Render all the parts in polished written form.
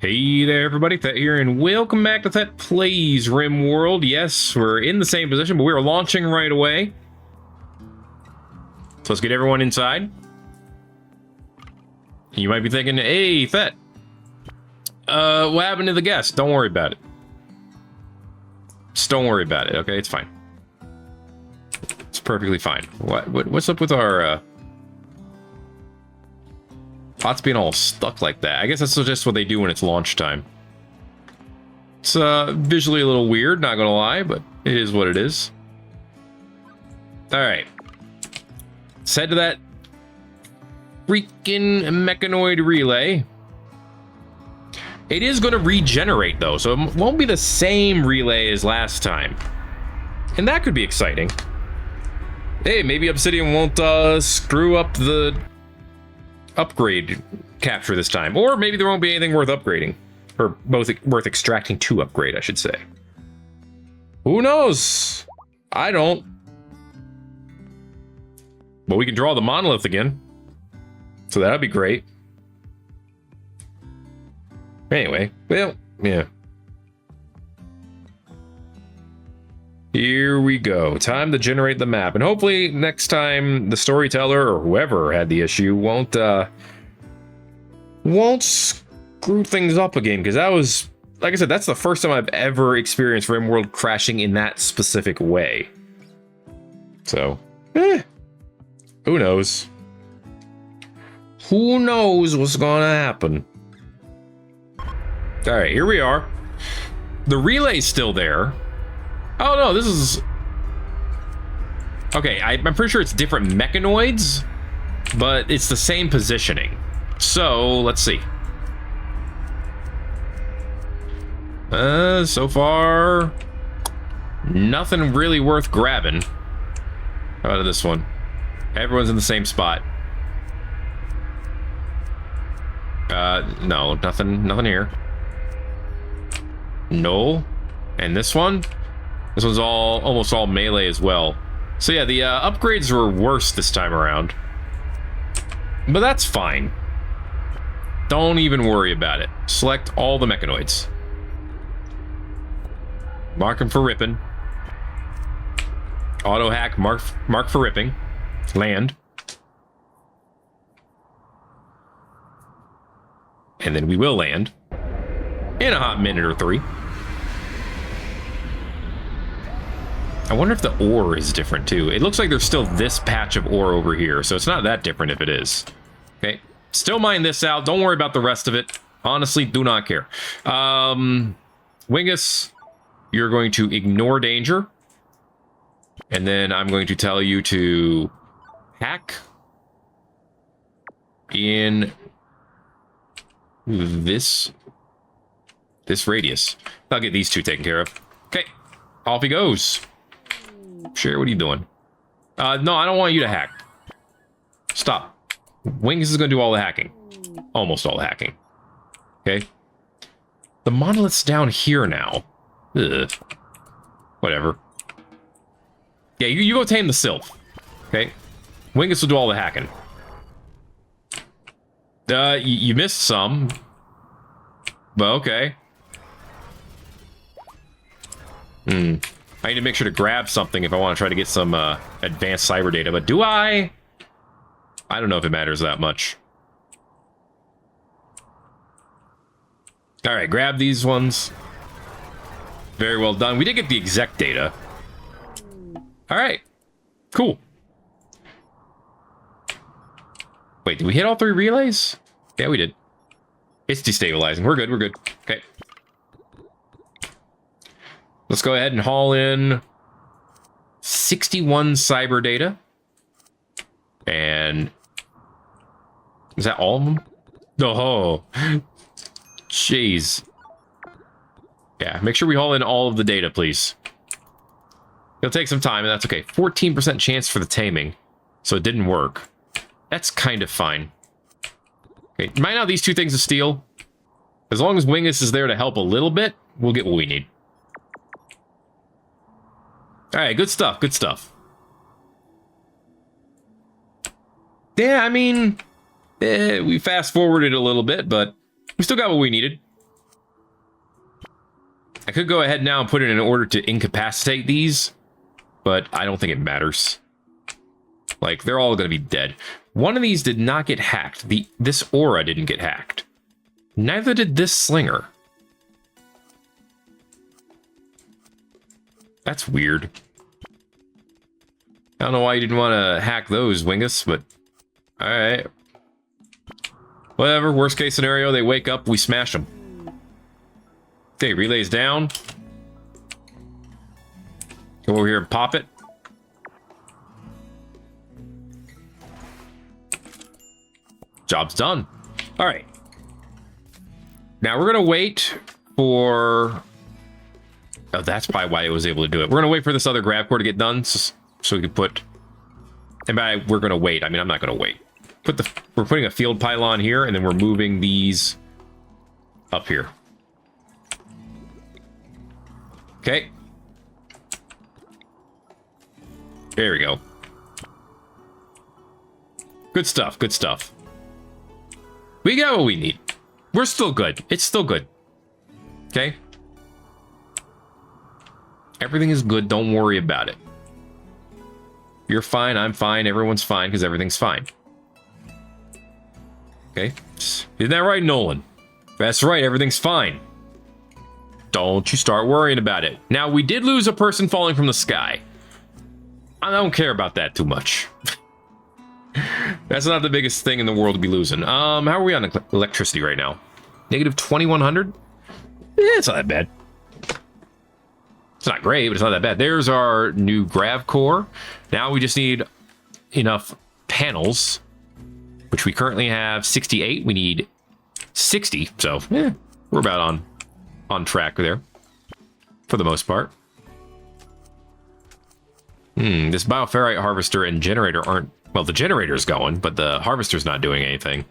Hey there, everybody. Thet here, and welcome back to Thet Plays Rimworld. Yes, we're in the same position, but we are launching right away. So let's get everyone inside. You might be thinking, hey, Thet, what happened to the guest? Don't worry about it. Just don't worry about it, okay? It's fine. It's perfectly fine. What's up with our, pots being all stuck like that? I guess that's just what they do when it's launch time. It's visually a little weird, not gonna lie, but it is what it is. Alright. Let's head to that freaking mechanoid relay. It is going to regenerate, though, so it won't be the same relay as last time. And that could be exciting. Hey, maybe Obsidian won't screw up the upgrade capture this time. Or maybe there won't be anything worth upgrading. Or both worth extracting to upgrade, I should say. Who knows? I don't. But we can draw the monolith again. So that'd be great. Anyway, well, yeah. Here we go. Time to generate the map. And hopefully next time the storyteller or whoever had the issue won't screw things up again. Because that was, like I said, that's the first time I've ever experienced Rimworld crashing in that specific way. So, who knows? Who knows what's gonna happen? All right, here we are. The relay's still there. Oh no, this is... Okay, I'm pretty sure it's different mechanoids, but it's the same positioning. So, let's see. So far, nothing really worth grabbing. How about this one? Everyone's in the same spot. No, nothing here. No. And this one? This one's almost all melee as well. So yeah, the upgrades were worse this time around. But that's fine. Don't even worry about it. Select all the mechanoids. Mark them for ripping. Auto hack, mark for ripping. Land. And then we will land. In a hot minute or three. I wonder if the ore is different too. It looks like there's still this patch of ore over here, so it's not that different if it is. Okay, still mine this out. Don't worry about the rest of it. Honestly, do not care. Wingus, you're going to ignore danger. And then I'm going to tell you to hack in this radius. I'll get these two taken care of. Okay, off he goes. Sure, what are you doing? No, I don't want you to hack. Stop. Wings is going to do all the hacking. Almost all the hacking. Okay. The monolith's down here now. Ugh. Whatever. Yeah, you go tame the sylph. Okay. Wingus will do all the hacking. You missed some. But okay. I need to make sure to grab something if I want to try to get some advanced cyber data, but do I? I don't know if it matters that much. All right, grab these ones. Very well done. We did get the exec data. All right, cool. Wait, did we hit all three relays? Yeah, we did. It's destabilizing. We're good, we're good. Okay. Let's go ahead and haul in 61 cyber data. And is that all of them? Oh, jeez. Yeah, make sure we haul in all of the data, please. It'll take some time, and that's okay. 14% chance for the taming, so it didn't work. That's kind of fine. Okay, mine out these two things of steel. As long as Wingus is there to help a little bit, we'll get what we need. All right, good stuff, good stuff. Yeah, I mean, we fast forwarded a little bit, but we still got what we needed. I could go ahead now and put it in order to incapacitate these, but I don't think it matters. Like, they're all going to be dead. One of these did not get hacked. This aura didn't get hacked. Neither did this slinger. That's weird. I don't know why you didn't want to hack those, Wingus, but... Alright. Whatever, worst case scenario, they wake up, we smash them. Okay, relays down. Go over here and pop it. Job's done. Alright. Now we're going to wait for... Oh, that's probably why it was able to do it. We're going to wait for this other grab core to get done so we can put... And by we're going to wait, I mean, I'm not going to wait. We're putting a field pylon here, and then we're moving these up here. Okay. There we go. Good stuff, good stuff. We got what we need. We're still good. It's still good. Okay? Everything is good. Don't worry about it. You're fine. I'm fine. Everyone's fine because everything's fine. Okay? Isn't that right, Nolan? That's right. Everything's fine. Don't you start worrying about it. Now, we did lose a person falling from the sky. I don't care about that too much. That's not the biggest thing in the world to be losing. How are we on electricity right now? Negative 2100? It's not that bad. It's not great, but it's not that bad. There's our new grav core. Now we just need enough panels, which we currently have 68. We need 60, so we're about on track there for the most part. This bioferrite harvester and generator aren't... Well, the generator's going, but the harvester's not doing anything.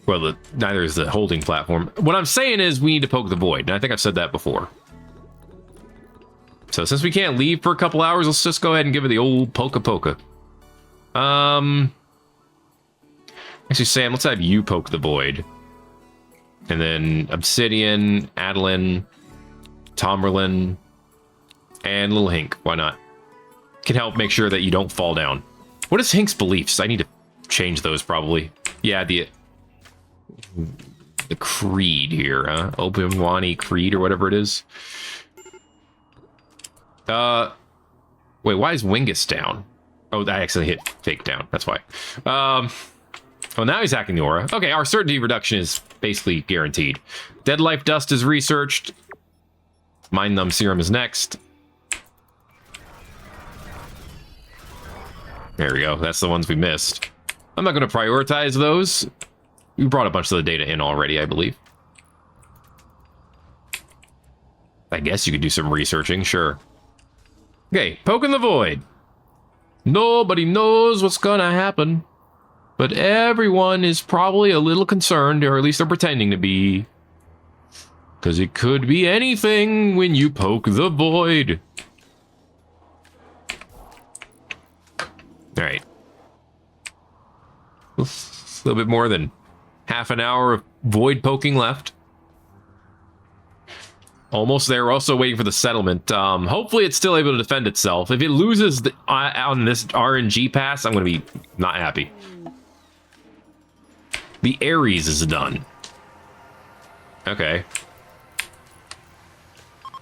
Well, neither is the holding platform. What I'm saying is we need to poke the void, and I think I've said that before. So since we can't leave for a couple hours, let's just go ahead and give it the old poka. Actually, Sam, let's have you poke the void. And then Obsidian, Adeline, Tomerlin, and Little Hink. Why not? Can help make sure that you don't fall down. What is Hink's beliefs? I need to change those probably. Yeah, the creed here, huh? Obi-Wan creed or whatever it is. Wait, why is Wingus down? Oh, I accidentally hit fake down. That's why. Oh, now he's hacking the aura. Okay, our certainty reduction is basically guaranteed. Dead life dust is researched. Mind numb serum is next. There we go. That's the ones we missed. I'm not going to prioritize those. We brought a bunch of the data in already, I believe. I guess you could do some researching, sure. Okay, poking the void. Nobody knows what's gonna happen, but everyone is probably a little concerned, or at least they're pretending to be. Because it could be anything when you poke the void. Alright. A little bit more than half an hour of void poking left. Almost there. We're also waiting for the settlement. Hopefully it's still able to defend itself. If it loses on this RNG pass, I'm going to be not happy. The Ares is done. Okay.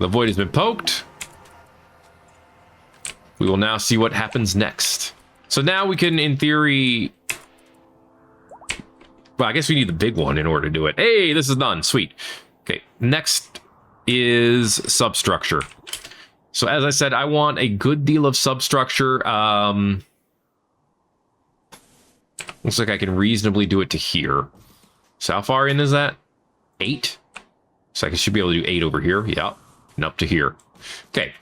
The void has been poked. We will now see what happens next. So now we can, in theory... Well, I guess we need the big one in order to do it. Hey, this is done. Sweet. Okay, next is substructure. So as I said, I want a good deal of substructure. Looks like I can reasonably do it to here. So how far in is that? 8? So I should be able to do 8 over here. Yeah, and up to here. Okay.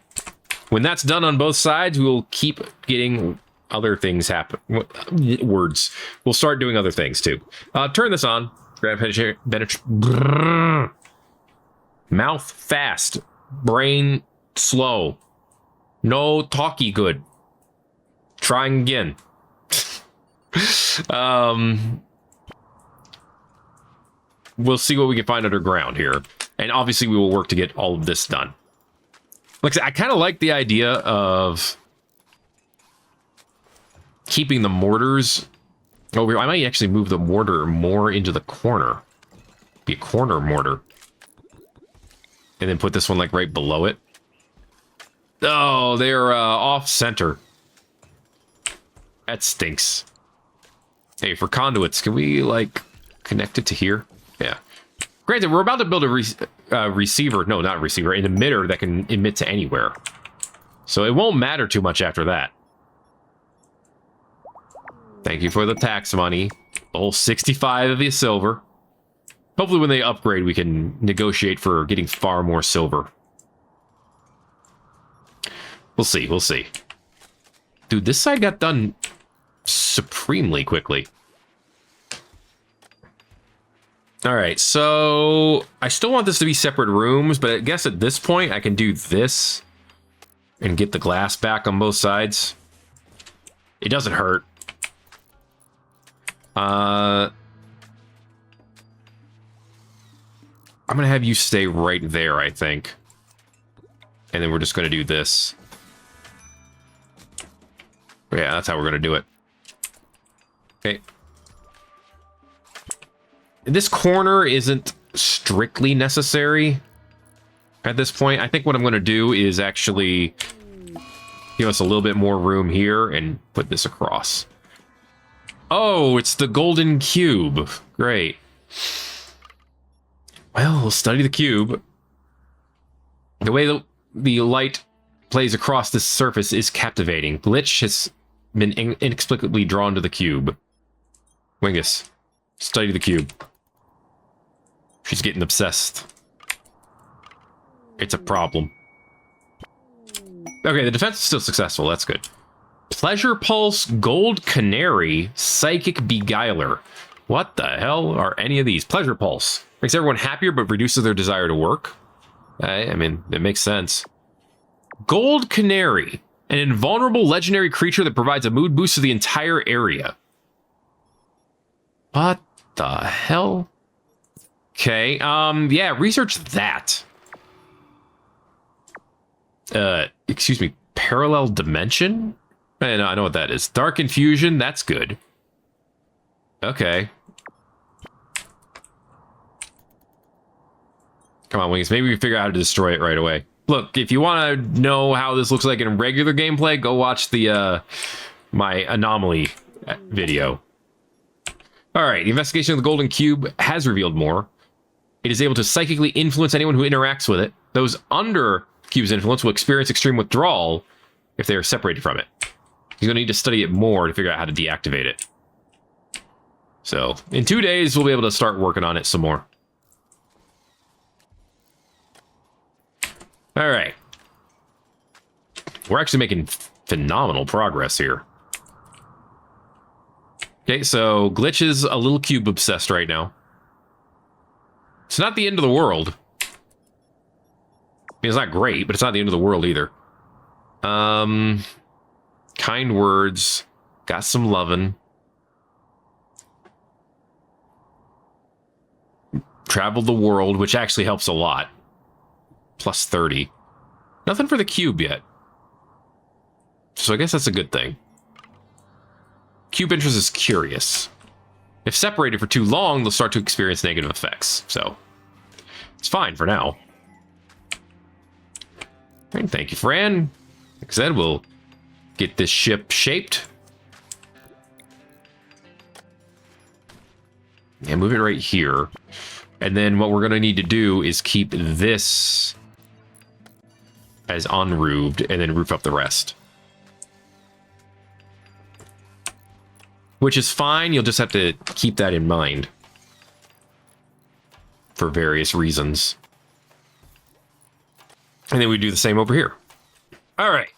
When that's done on both sides, we will keep getting other things happen. Words. We'll start doing other things too. Turn this on. Mouth fast. Brain slow. No talky good. Trying again. We'll see what we can find underground here. And obviously we will work to get all of this done. Like I said, I kind of like the idea of keeping the mortars over here. I might actually move the mortar more into the corner. Be a corner mortar. And then put this one like right below it. Oh, they're off center. That stinks. Hey, for conduits, can we like connect it to here? Yeah. Granted, we're about to build a receiver. No, not a receiver. An emitter that can emit to anywhere. So it won't matter too much after that. Thank you for the tax money. The whole 65 of the silver. Hopefully when they upgrade, we can negotiate for getting far more silver. We'll see, we'll see. Dude, this side got done supremely quickly. Alright, so I still want this to be separate rooms, but I guess at this point I can do this and get the glass back on both sides. It doesn't hurt. I'm gonna have you stay right there, I think. And then we're just gonna do this. Yeah, that's how we're gonna do it. Okay. This corner isn't strictly necessary at this point. I think what I'm gonna do is actually give us a little bit more room here and put this across. Oh, it's the golden cube. Great. Well, we'll study the cube. The way the light plays across this surface is captivating. Glitch has been inexplicably drawn to the cube. Wingus, study the cube. She's getting obsessed. It's a problem. Okay, the defense is still successful. That's good. Pleasure Pulse, Gold Canary, Psychic Beguiler. What the hell are any of these? Pleasure Pulse. Makes everyone happier, but reduces their desire to work. I mean, it makes sense. Gold Canary. An invulnerable legendary creature that provides a mood boost to the entire area. What the hell? Okay, yeah, research that. Excuse me, Parallel Dimension? I know what that is. Dark Infusion, that's good. Okay. Come on, Wings. Maybe we can figure out how to destroy it right away. Look, if you want to know how this looks like in regular gameplay, go watch the my Anomaly video. All right, the investigation of the Golden Cube has revealed more. It is able to psychically influence anyone who interacts with it. Those under Cube's influence will experience extreme withdrawal if they are separated from it. You're going to need to study it more to figure out how to deactivate it. So, in 2 days, we'll be able to start working on it some more. All right. We're actually making phenomenal progress here. Okay, so Glitch is a little cube obsessed right now. It's not the end of the world. I mean, it's not great, but it's not the end of the world either. Kind words. Got some lovin'. Traveled the world, which actually helps a lot. Plus 30. Nothing for the cube yet. So I guess that's a good thing. Cube interest is curious. If separated for too long, they'll start to experience negative effects. So it's fine for now. And thank you, Fran. Like I said, we'll get this ship shaped. And move it right here. And then what we're going to need to do is keep this as unroofed and then roof up the rest. Which is fine, you'll just have to keep that in mind. For various reasons. And then we do the same over here. Alright.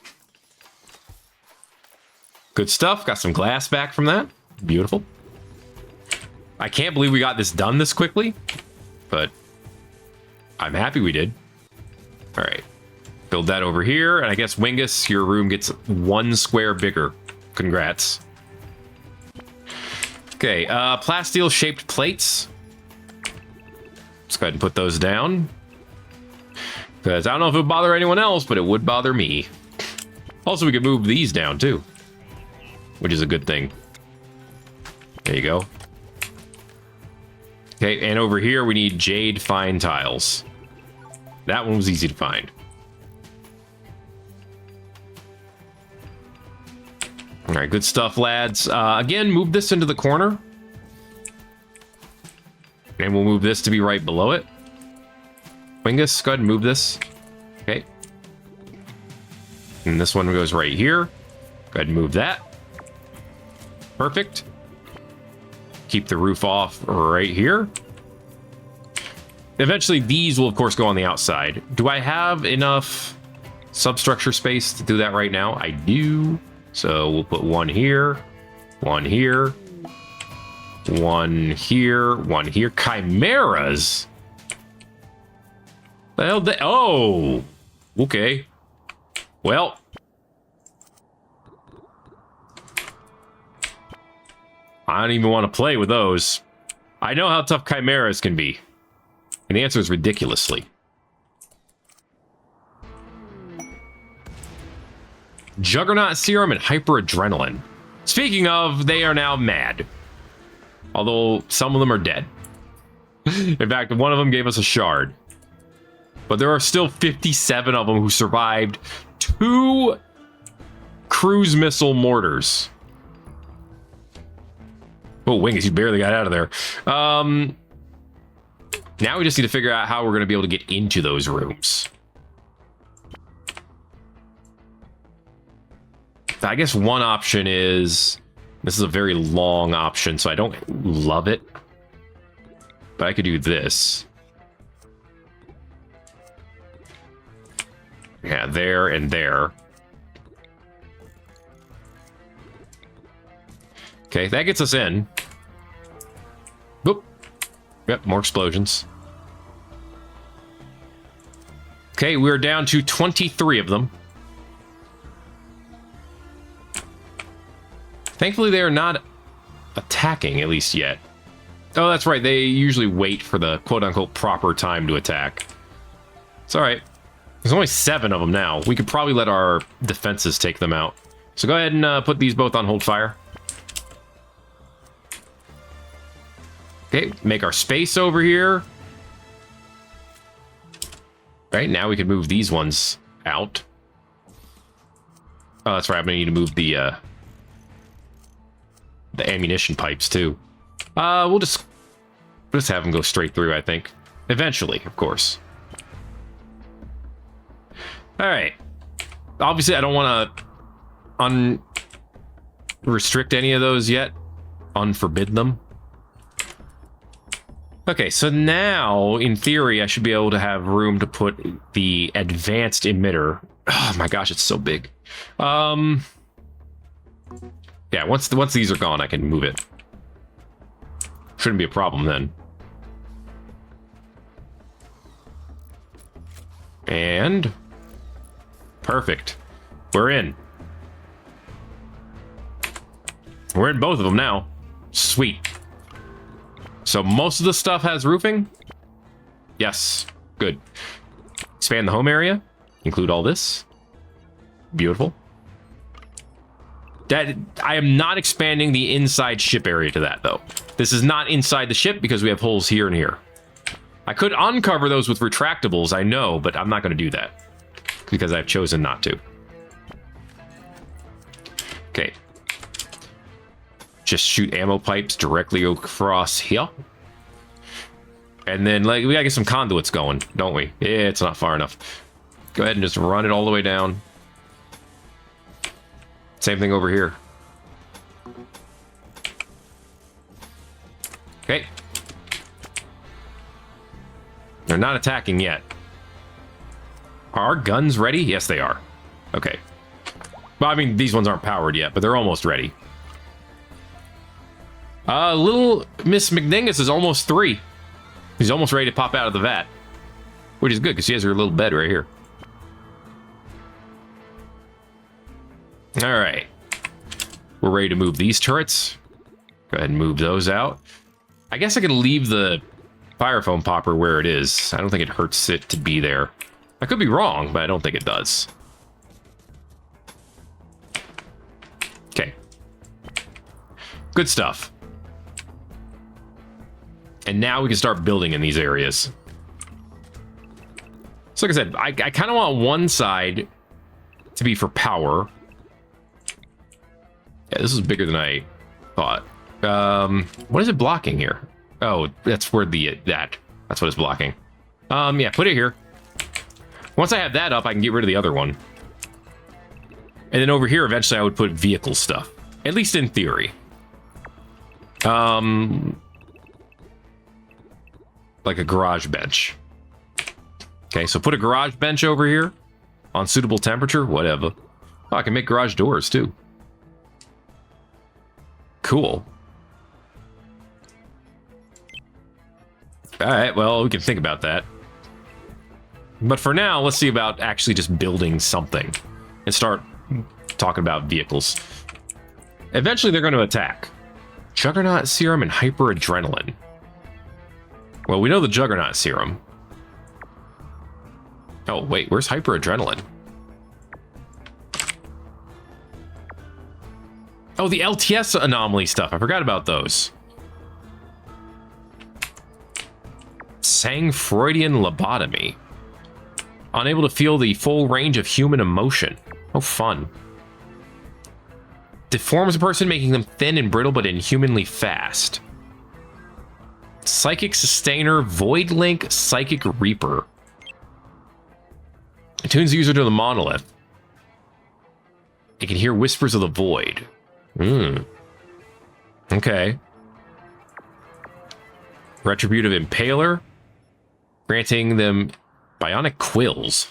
Good stuff, got some glass back from that. Beautiful. I can't believe we got this done this quickly. But I'm happy we did. Alright. Build that over here, and I guess Wingus, your room gets 1 square bigger. Congrats. Okay, plasteel shaped plates. Let's go ahead and put those down. Because I don't know if it would bother anyone else, but it would bother me. Also, we could move these down, too. Which is a good thing. There you go. Okay, and over here, we need jade fine tiles. That one was easy to find. All right, good stuff, lads. Again, move this into the corner. And we'll move this to be right below it. Wingus, go ahead and move this. Okay. And this one goes right here. Go ahead and move that. Perfect. Keep the roof off right here. Eventually, these will, of course, go on the outside. Do I have enough substructure space to do that right now? I do. So we'll put one here, one here, one here, one here. Chimeras? The hell? Oh! Okay. Well. I don't even want to play with those. I know how tough chimeras can be. And the answer is ridiculously. Juggernaut serum and hyperadrenaline. Speaking of, they are now mad. Although some of them are dead. In fact, one of them gave us a shard. But there are still 57 of them who survived 2 cruise missile mortars. Oh, Wingus, you barely got out of there. Now we just need to figure out how we're going to be able to get into those rooms. I guess one option is... This is a very long option, so I don't love it. But I could do this. Yeah, there and there. Okay, that gets us in. Boop. Yep, more explosions. Okay, we're down to 23 of them. Thankfully, they are not attacking, at least yet. Oh, that's right. They usually wait for the quote-unquote proper time to attack. It's all right. There's only 7 of them now. We could probably let our defenses take them out. So go ahead and put these both on hold fire. Okay, make our space over here. Right, now we can move these ones out. Oh, that's right. I'm going to need to move the ammunition pipes, too. We'll just have them go straight through, I think. Eventually, of course. All right. Obviously, I don't want to unrestrict any of those yet. Unforbid them. Okay, so now, in theory, I should be able to have room to put the advanced emitter. Oh my gosh, it's so big. Yeah, once these are gone, I can move it. Shouldn't be a problem then. And perfect. We're in. We're in both of them now. Sweet. So most of the stuff has roofing? Yes. Good. Expand the home area. Include all this. Beautiful. That, I am not expanding the inside ship area to that, though. This is not inside the ship because we have holes here and here. I could uncover those with retractables, I know, but I'm not going to do that. Because I've chosen not to. Okay. Just shoot ammo pipes directly across here. And then, like, we gotta get some conduits going, don't we? Yeah, it's not far enough. Go ahead and just run it all the way down. Same thing over here. Okay. They're not attacking yet. Are our guns ready? Yes, they are. Okay. Well, I mean, these ones aren't powered yet, but they're almost ready. Little Miss McDingus is almost 3. She's almost ready to pop out of the vat. Which is good, because she has her little bed right here. Alright. We're ready to move these turrets. Go ahead and move those out. I guess I could leave the fire foam popper where it is. I don't think it hurts it to be there. I could be wrong, but I don't think it does. Okay. Good stuff. And now we can start building in these areas. So like I said, I kind of want one side to be for power. Yeah, this is bigger than I thought. What is it blocking here? Oh, that's where that's what it's blocking. Yeah, put it here. Once I have that up, I can get rid of the other one. And then over here, eventually I would put vehicle stuff. At least in theory. Like a garage bench. Okay, so put a garage bench over here. On suitable temperature, whatever. Oh, I can make garage doors, too. Cool. Alright, well, we can think about that. But for now, let's see about actually just building something. And start talking about vehicles. Eventually, they're going to attack. Juggernaut Serum and Hyperadrenaline. Well, we know the Juggernaut Serum. Oh, wait, where's Hyperadrenaline? Oh, the LTS anomaly stuff. I forgot about those. Sang Freudian lobotomy. Unable to feel the full range of human emotion. Oh, fun. Deforms a person, making them thin and brittle, but inhumanly fast. Psychic Sustainer, Void Link, Psychic Reaper. Attunes the user to the monolith. It can hear whispers of the void. Okay. Retributive Impaler. Granting them bionic quills.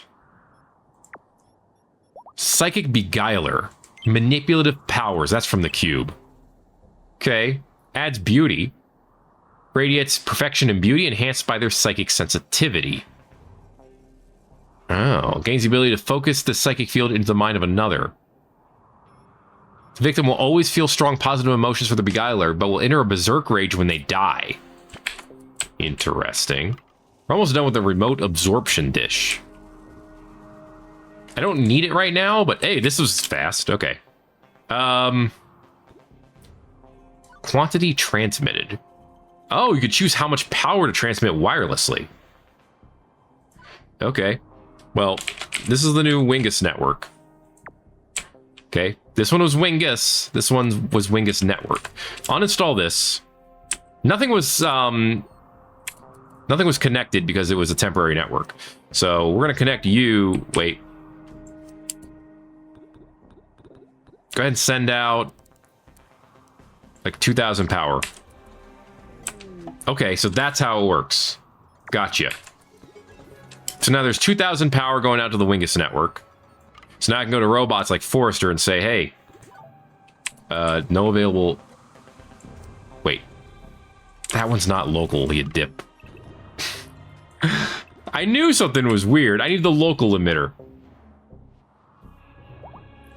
Psychic Beguiler. Manipulative powers. That's from the cube. Okay. Adds beauty. Radiates perfection and beauty enhanced by their psychic sensitivity. Oh. Gains the ability to focus the psychic field into the mind of another. The victim will always feel strong positive emotions for the Beguiler, but will enter a berserk rage when they die. Interesting. We're almost done with the remote absorption dish. I don't need it right now, but hey, this was fast. Okay. Quantity transmitted. Oh, you could choose how much power to transmit wirelessly. Okay. Well, this is the new Wingus network. Okay. This one was Wingus. This one was Wingus network. Uninstall this. Nothing was connected because it was a temporary network. So we're gonna connect you. Wait. Go ahead and send out like 2,000 power. Okay, so that's how it works. Gotcha. So now there's 2,000 power going out to the Wingus network. So now I can go to robots like Forrester and say, hey, no available... Wait. That one's not local, you dip. I knew something was weird. I need the local emitter.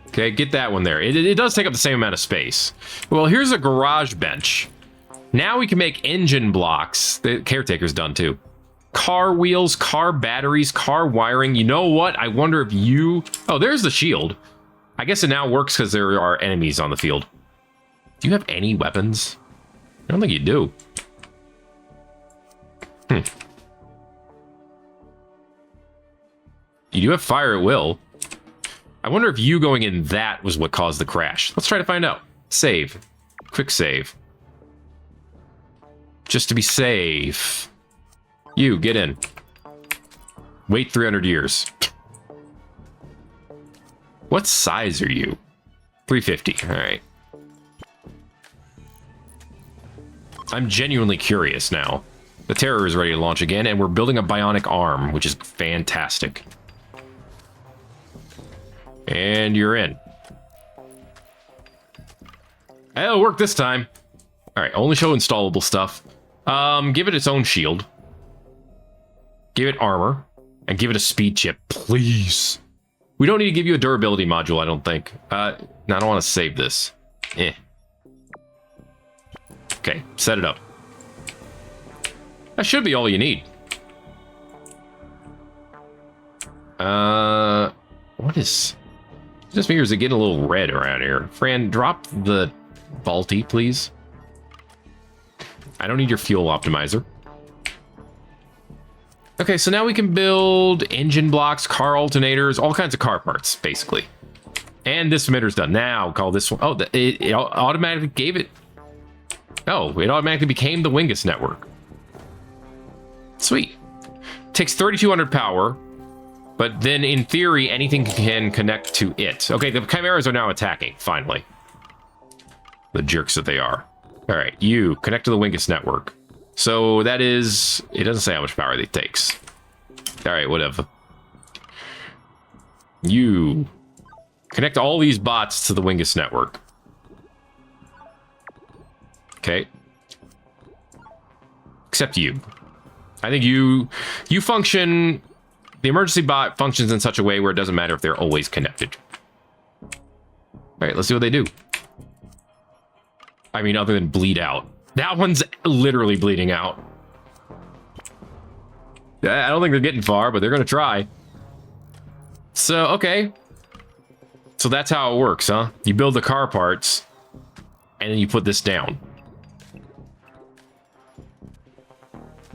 Okay, get that one there. It does take up the same amount of space. Well, here's a garage bench. Now we can make engine blocks. The caretaker's done too. Car wheels, car batteries, car wiring. You know what? I wonder if you... Oh, there's the shield. I guess it now works because there are enemies on the field. Do you have any weapons? I don't think you do. You do have fire at will. I wonder if you going in that was what caused the crash. Let's try to find out. Save. Quick save. Just to be safe. You, get in. Wait 300 years. What size are you? 350. All right. I'm genuinely curious now. The Terror is ready to launch again, and we're building a bionic arm, which is fantastic. And you're in. It'll work this time. All right, only show installable stuff. Give it its own shield. Give it armor. And give it a speed chip, please. We don't need to give you a durability module, I don't think. No, I don't want to save this. Okay, set it up. That should be all you need. What is... Just figures it getting a little red around here. Fran, drop the Balti, please. I don't need your fuel optimizer. Okay, so now we can build engine blocks, car alternators, all kinds of car parts, basically. And this emitter's done. Now, call this one... Oh, it automatically gave it... Oh, it automatically became the Wingus network. Sweet. Takes 3,200 power, but then in theory, anything can connect to it. Okay, the chimeras are now attacking, finally. The jerks that they are. All right, you connect to the Wingus network. So that is... It doesn't say how much power it takes. All right, whatever. You connect all these bots to the Wingus network. Okay. Except you. I think you function... The emergency bot functions in such a way where it doesn't matter if they're always connected. All right, let's see what they do. I mean, other than bleed out. That one's literally bleeding out. I don't think they're getting far, but they're going to try. So, okay. So that's how it works, huh? You build the car parts, and then you put this down.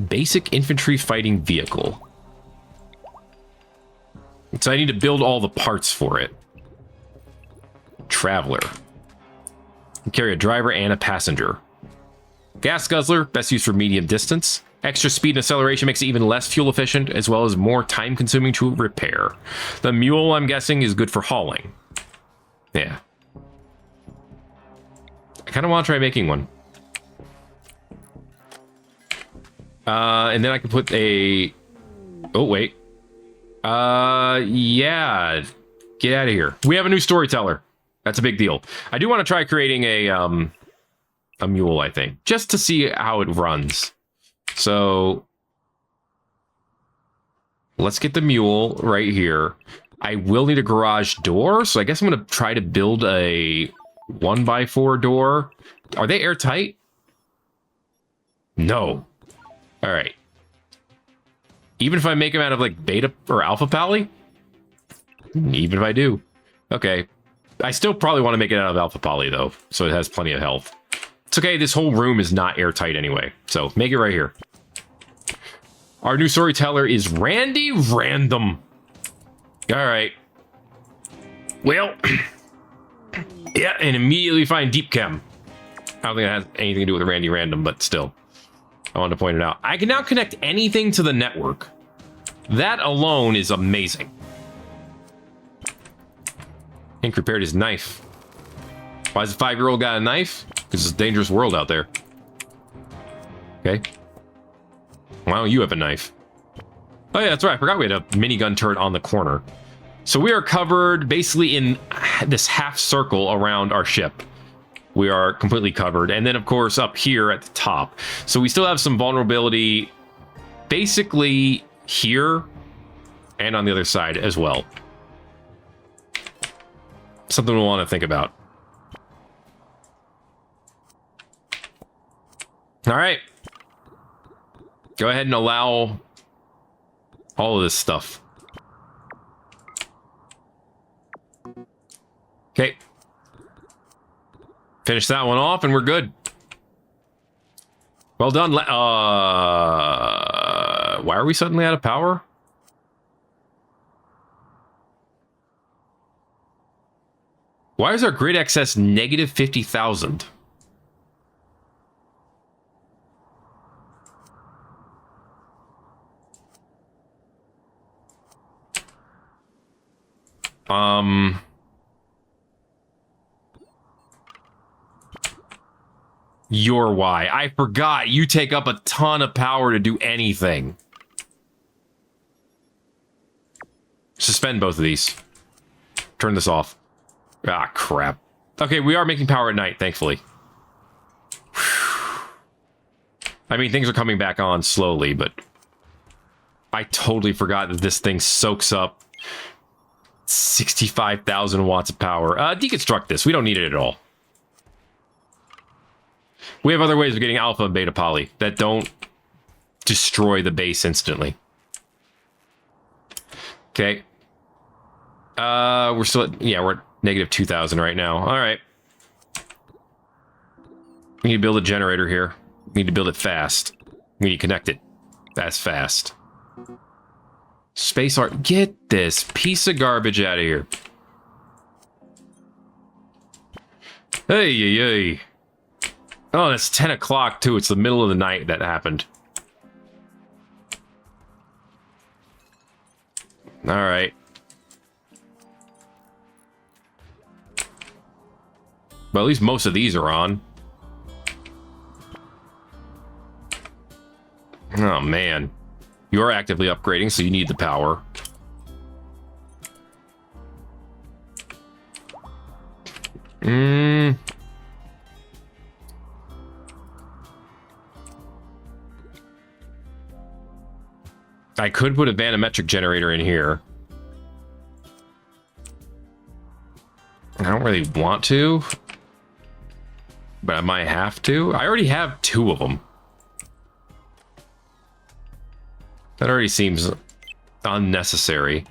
Basic infantry fighting vehicle. So I need to build all the parts for it. Traveler. You carry a driver and a passenger. Gas guzzler, best used for medium distance. Extra speed and acceleration makes it even less fuel efficient, as well as more time consuming to repair. The mule, I'm guessing, is good for hauling. Yeah. I kind of want to try making one. And then I can put a... Oh, wait. Yeah. Get out of here. We have a new storyteller. That's a big deal. I do want to try creating a mule, I think, just to see how it runs. So let's get the mule right here. I will need a garage door, so I guess I'm going to try to build a 1x4 door. Are they airtight? No. All right. Even if I make them out of like beta or alpha pally? Even if I do. Okay. I still probably want to make it out of alpha poly though, so it has plenty of health. It's okay, this whole room is not airtight anyway, so make it right here. Our new storyteller is Randy Random. All right. Well, yeah, and immediately find deep chem. I don't think it has anything to do with Randy Random, but still, I wanted to point it out. I can now connect anything to the network. That alone is amazing. Hank repaired his knife. Why has a 5-year-old got a knife? Because it's a dangerous world out there. Okay. Why don't you have a knife? Oh yeah, that's right. I forgot we had a minigun turret on the corner. So we are covered basically in this half circle around our ship. We are completely covered. And then, of course, up here at the top. So we still have some vulnerability basically here and on the other side as well. Something we'll want to think about. All right. Go ahead and allow all of this stuff. Okay. Finish that one off and we're good. Well done. Why are we suddenly out of power? Why is our grid excess negative 50,000? You're why. I forgot. You take up a ton of power to do anything. Suspend both of these. Turn this off. Ah, crap. Okay, we are making power at night, thankfully. I mean, things are coming back on slowly, but I totally forgot that this thing soaks up 65,000 watts of power. Deconstruct this. We don't need it at all. We have other ways of getting alpha and beta poly that don't destroy the base instantly. Okay, We're still at, yeah, we're at negative 2,000 right now. All right. We need to build a generator here. We need to build it fast. We need to connect it. That's fast. Space art. Get this piece of garbage out of here. Hey, hey, hey. Oh, it's 10 o'clock, too. It's the middle of the night that happened. All right. Well, at least most of these are on. Oh, man. You're actively upgrading, so you need the power. I could put a vanometric generator in here. I don't really want to, but I might have to. I already have 2 of them. That already seems unnecessary.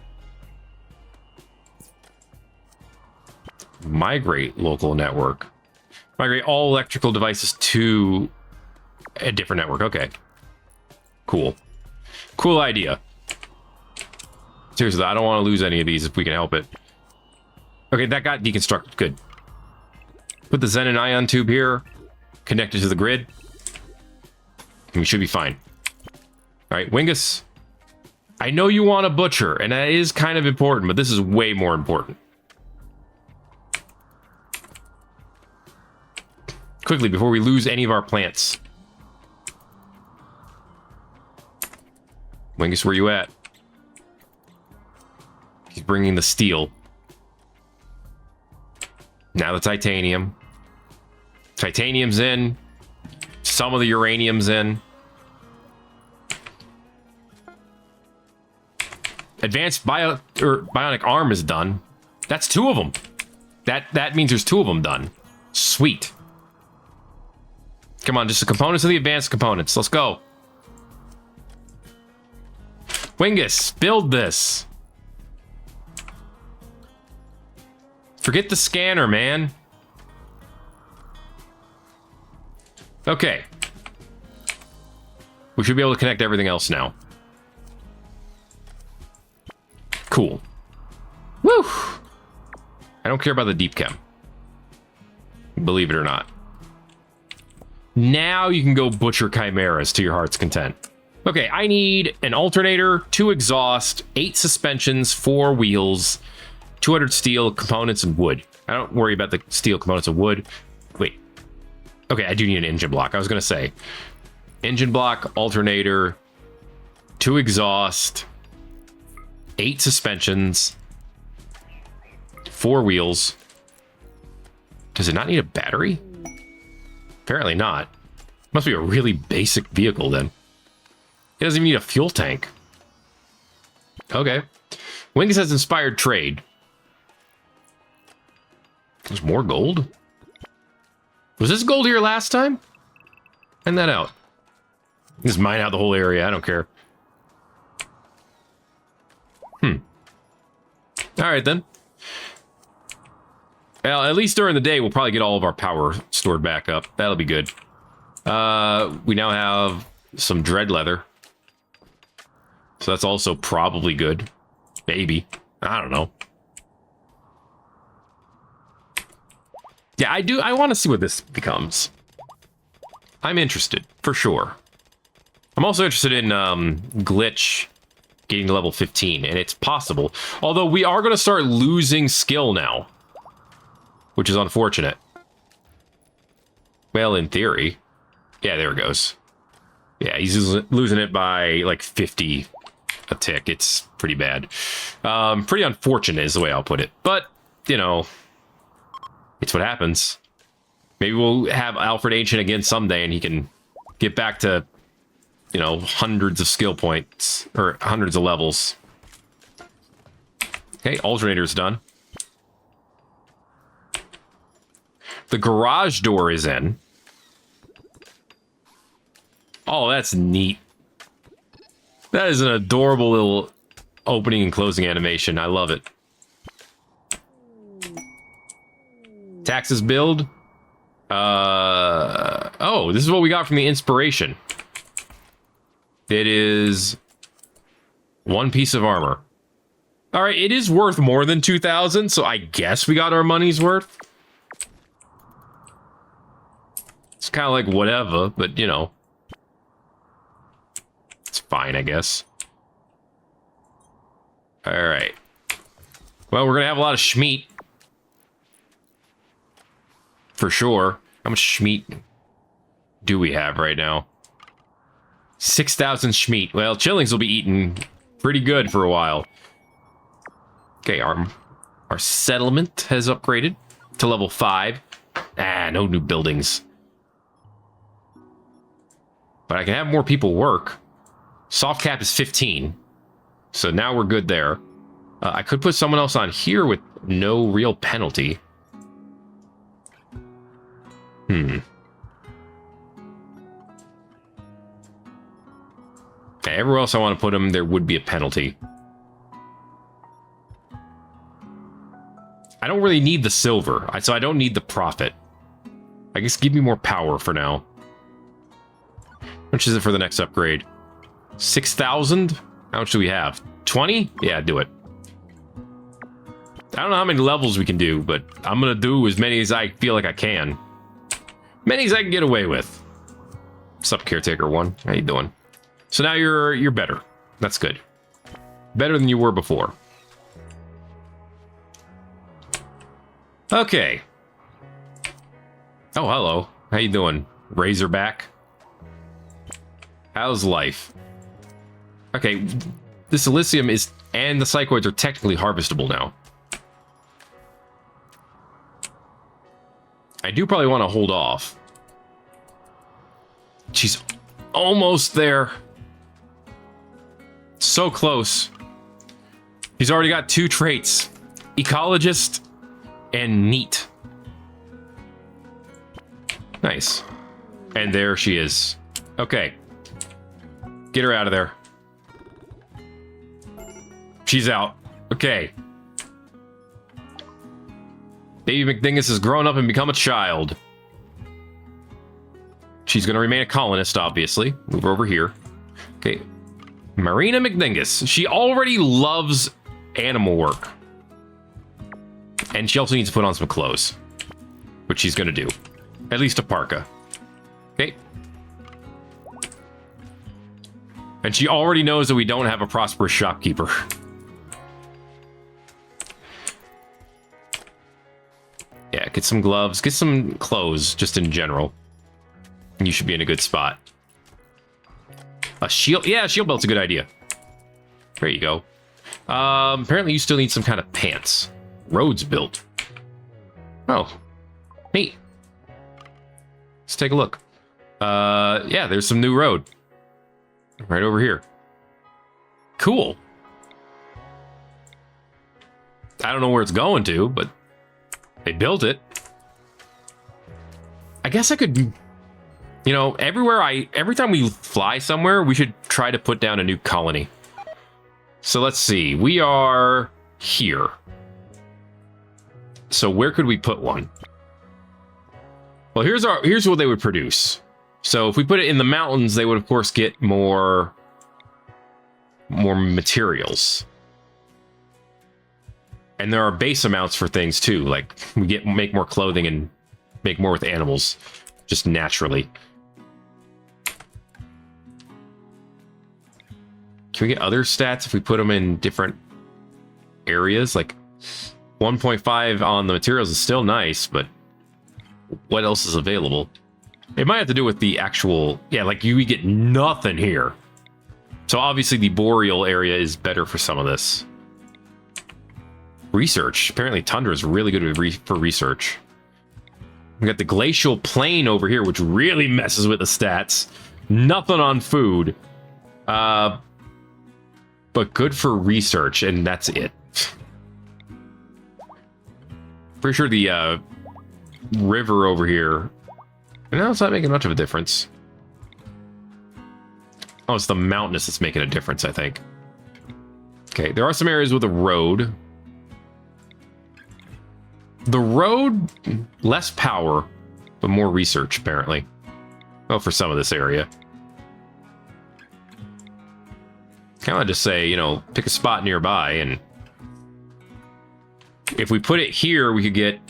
Migrate local network. Migrate all electrical devices to a different network. Okay. Cool. Cool idea. Seriously, I don't want to lose any of these if we can help it. Okay, that got deconstructed. Good. Put the Xenon ion tube here. Connect it to the grid. And we should be fine. Alright, Wingus. I know you want a butcher, and that is kind of important, but this is way more important. Quickly, before we lose any of our plants. Wingus, where you at? He's bringing the steel. Now the titanium. Titanium's in. Some of the uranium's in. Advanced bionic arm is done. That's 2 of them. That means there's 2 of them done. Sweet. Come on, just the components of the advanced components. Let's go. Wingus, build this. Forget the scanner, man. Okay. We should be able to connect everything else now. Cool. Woo! I don't care about the deep chem. Believe it or not. Now you can go butcher chimeras to your heart's content. Okay, I need an alternator, 2 exhaust, 8 suspensions, 4 wheels, 200 steel components, and wood. I don't worry about the steel components of wood. Wait. Okay, I do need an engine block. I was going to say. Engine block, alternator, 2 exhaust, 8 suspensions, 4 wheels. Does it not need a battery? Apparently not. Must be a really basic vehicle then. It doesn't even need a fuel tank. Okay. Wingus has inspired trade. There's more gold? Was this gold here last time? Find that out. Just mine out the whole area. I don't care. Alright then. Well, at least during the day, we'll probably get all of our power stored back up. That'll be good. We now have some dread leather. So that's also probably good. Maybe. I don't know. Yeah, I want to see what this becomes. I'm interested, for sure. I'm also interested in glitch getting to level 15, and it's possible. Although we are going to start losing skill now, which is unfortunate. Well, in theory. Yeah, there it goes. Yeah, he's losing it by like 50 a tick. It's pretty bad. Pretty unfortunate is the way I'll put it. But, you know, it's what happens. Maybe we'll have Alfred Ancient again someday and he can get back to, you know, hundreds of skill points or hundreds of levels. Okay, alternator's done. The garage door is in. Oh, that's neat. That is an adorable little opening and closing animation. I love it. Taxes build. Oh, this is what we got from the inspiration. It is 1 piece of armor. All right, it is worth more than 2,000, so I guess we got our money's worth. It's kind of like whatever, but you know, it's fine, I guess. All right. Well, we're gonna have a lot of schmeat. For sure. How much schmeat do we have right now? 6,000 schmeat. Well, chillings will be eaten pretty good for a while. Okay, our settlement has upgraded to level 5. Ah, no new buildings. But I can have more people work. Soft cap is 15. So now we're good there. I could put someone else on here with no real penalty. Everywhere else I want to put him, there would be a penalty. I don't really need the silver, so I don't need the profit. I guess give me more power for now. How much is it for the next upgrade? 6,000? How much do we have? 20? Yeah, do it. I don't know how many levels we can do, but I'm gonna do as many as I feel like I can. Many as I can get away with. What's up, Caretaker 1? How you doing? So now you're better. That's good. Better than you were before. Okay. Oh, hello. How you doing, Razorback? How's life? Okay, the silicium is and the psychoids are technically harvestable now. I do probably want to hold off. She's almost there. So close. He's already got 2 traits. Ecologist and neat. Nice. And there she is. Okay. Get her out of there. She's out. Okay. Baby McDingus has grown up and become a child. She's going to remain a colonist, obviously. Move her over here. Okay. Marina McDingus. She already loves animal work. And she also needs to put on some clothes. Which she's going to do. At least a parka. Okay. And she already knows that we don't have a prosperous shopkeeper. Yeah, get some gloves. Get some clothes, just in general. You should be in a good spot. A shield? Yeah, a shield belt's a good idea. There you go. Apparently you still need some kind of pants. Roads built. Oh. Neat. Let's take a look. Yeah, there's some new road. Right over here. Cool. I don't know where it's going to, but they built it. I guess I could, you know, every time we fly somewhere, we should try to put down a new colony. So let's see. We are here. So where could we put one? Well, here's what they would produce. So if we put it in the mountains, they would of course get more materials. And there are base amounts for things too, like we make more clothing and make more with animals, just naturally. Can we get other stats if we put them in different areas? Like 1.5 on the materials is still nice, but what else is available? It might have to do with the actual, yeah, like we get nothing here. So obviously the boreal area is better for some of this. Research. Apparently Tundra is really good for research. We got the glacial plain over here, which really messes with the stats. Nothing on food. But good for research, and that's it. Pretty sure the river over here... No, it's not making much of a difference. Oh, it's the mountainous that's making a difference, I think. Okay, there are some areas with a road. The road, less power, but more research, apparently. Well, for some of this area. Kind of just say, you know, pick a spot nearby, and if we put it here, we could get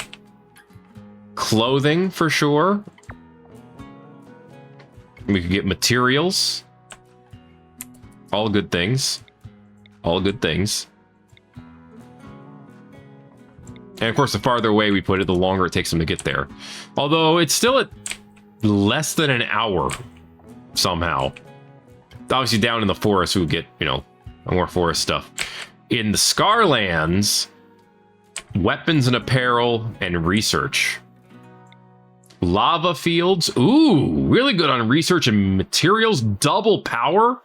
clothing for sure. We could get materials. All good things. All good things. And of course, the farther away we put it, the longer it takes them to get there. Although it's still at less than an hour somehow. Obviously down in the forest, we would get, you know, more forest stuff. In the Scarlands, weapons and apparel and research. Lava fields. Ooh, really good on research and materials. Double power.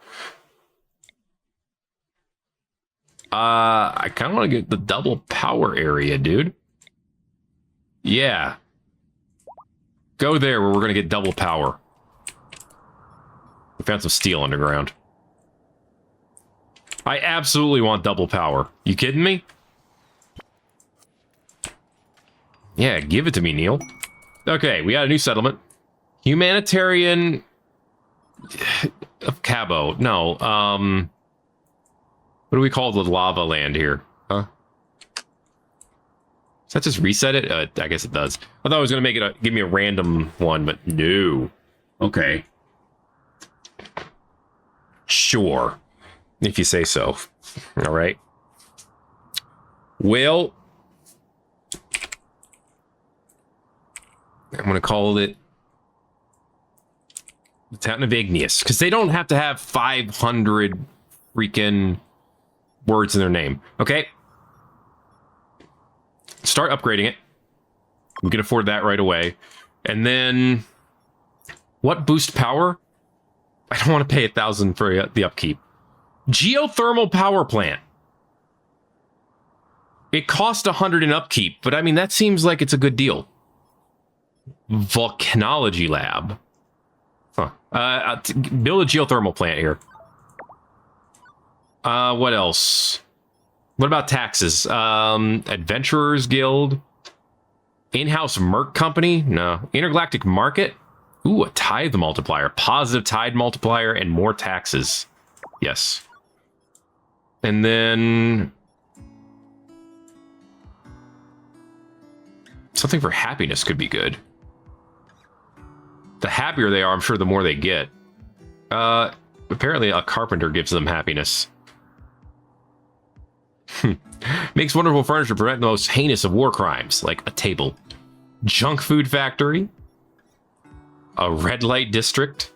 I kind of want to get the double power area, dude. Yeah. Go there where we're going to get double power. We found some steel underground. I absolutely want double power. You kidding me? Yeah, give it to me, Neil. Okay, we got a new settlement. Humanitarian of Cabo. No, what do we call the lava land here? Huh? Does that just reset it? I guess it does. I thought it was going to make it give me a random one, but no. Okay. Sure. If you say so. All right. Well, I'm going to call it the Town of Igneous, because they don't have to have 500 freaking words in their name. Okay. Start upgrading it. We can afford that right away. And then what boost power? I don't want to pay 1,000 for the upkeep. Geothermal power plant. It cost 100 in upkeep, but I mean, that seems like it's a good deal. Volcanology lab. Huh. Build a geothermal plant here. What else? What about taxes? Adventurers Guild. In-house Merc Company? No. Intergalactic Market? Ooh, a tithe multiplier. Positive tithe multiplier and more taxes. Yes. And then something for happiness could be good. The happier they are, I'm sure the more they get. Apparently a carpenter gives them happiness. Makes wonderful furniture to prevent the most heinous of war crimes, like a table. Junk food factory. A red light district.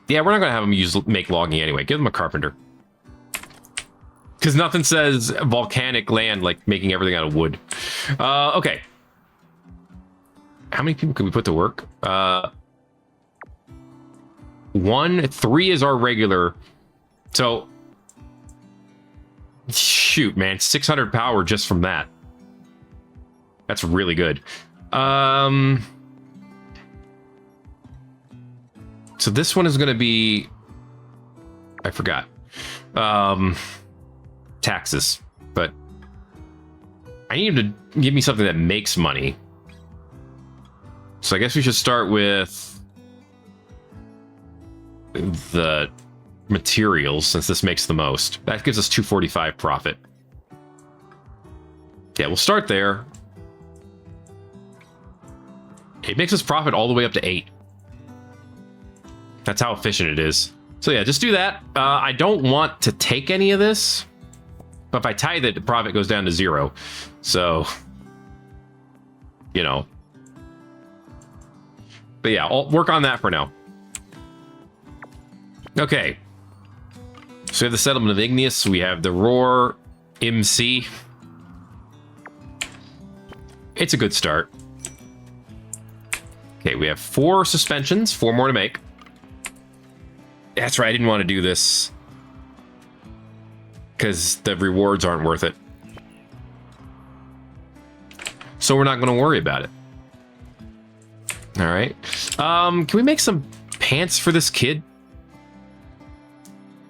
Yeah, we're not gonna have them make logging anyway. Give them a carpenter. Because nothing says volcanic land like making everything out of wood. Okay. How many people can we put to work? 1, 3 is our regular. So, shoot, man, 600 power just from that. That's really good. So this one is going to be, I forgot. Taxes, but I need him to give me something that makes money. So I guess we should start with the materials, since this makes the most. That gives us 245 profit. Yeah, we'll start there. It makes us profit all the way up to 8. That's how efficient it is. So yeah, just do that. I don't want to take any of this, but if I tithe it, the profit goes down to 0. So, you know. But yeah, I'll work on that for now. Okay. So we have the settlement of Igneous. We have the Roar MC. It's a good start. Okay, we have 4 suspensions, 4 more to make. That's right, I didn't want to do this because the rewards aren't worth it. So we're not going to worry about it. All right. Can we make some pants for this kid?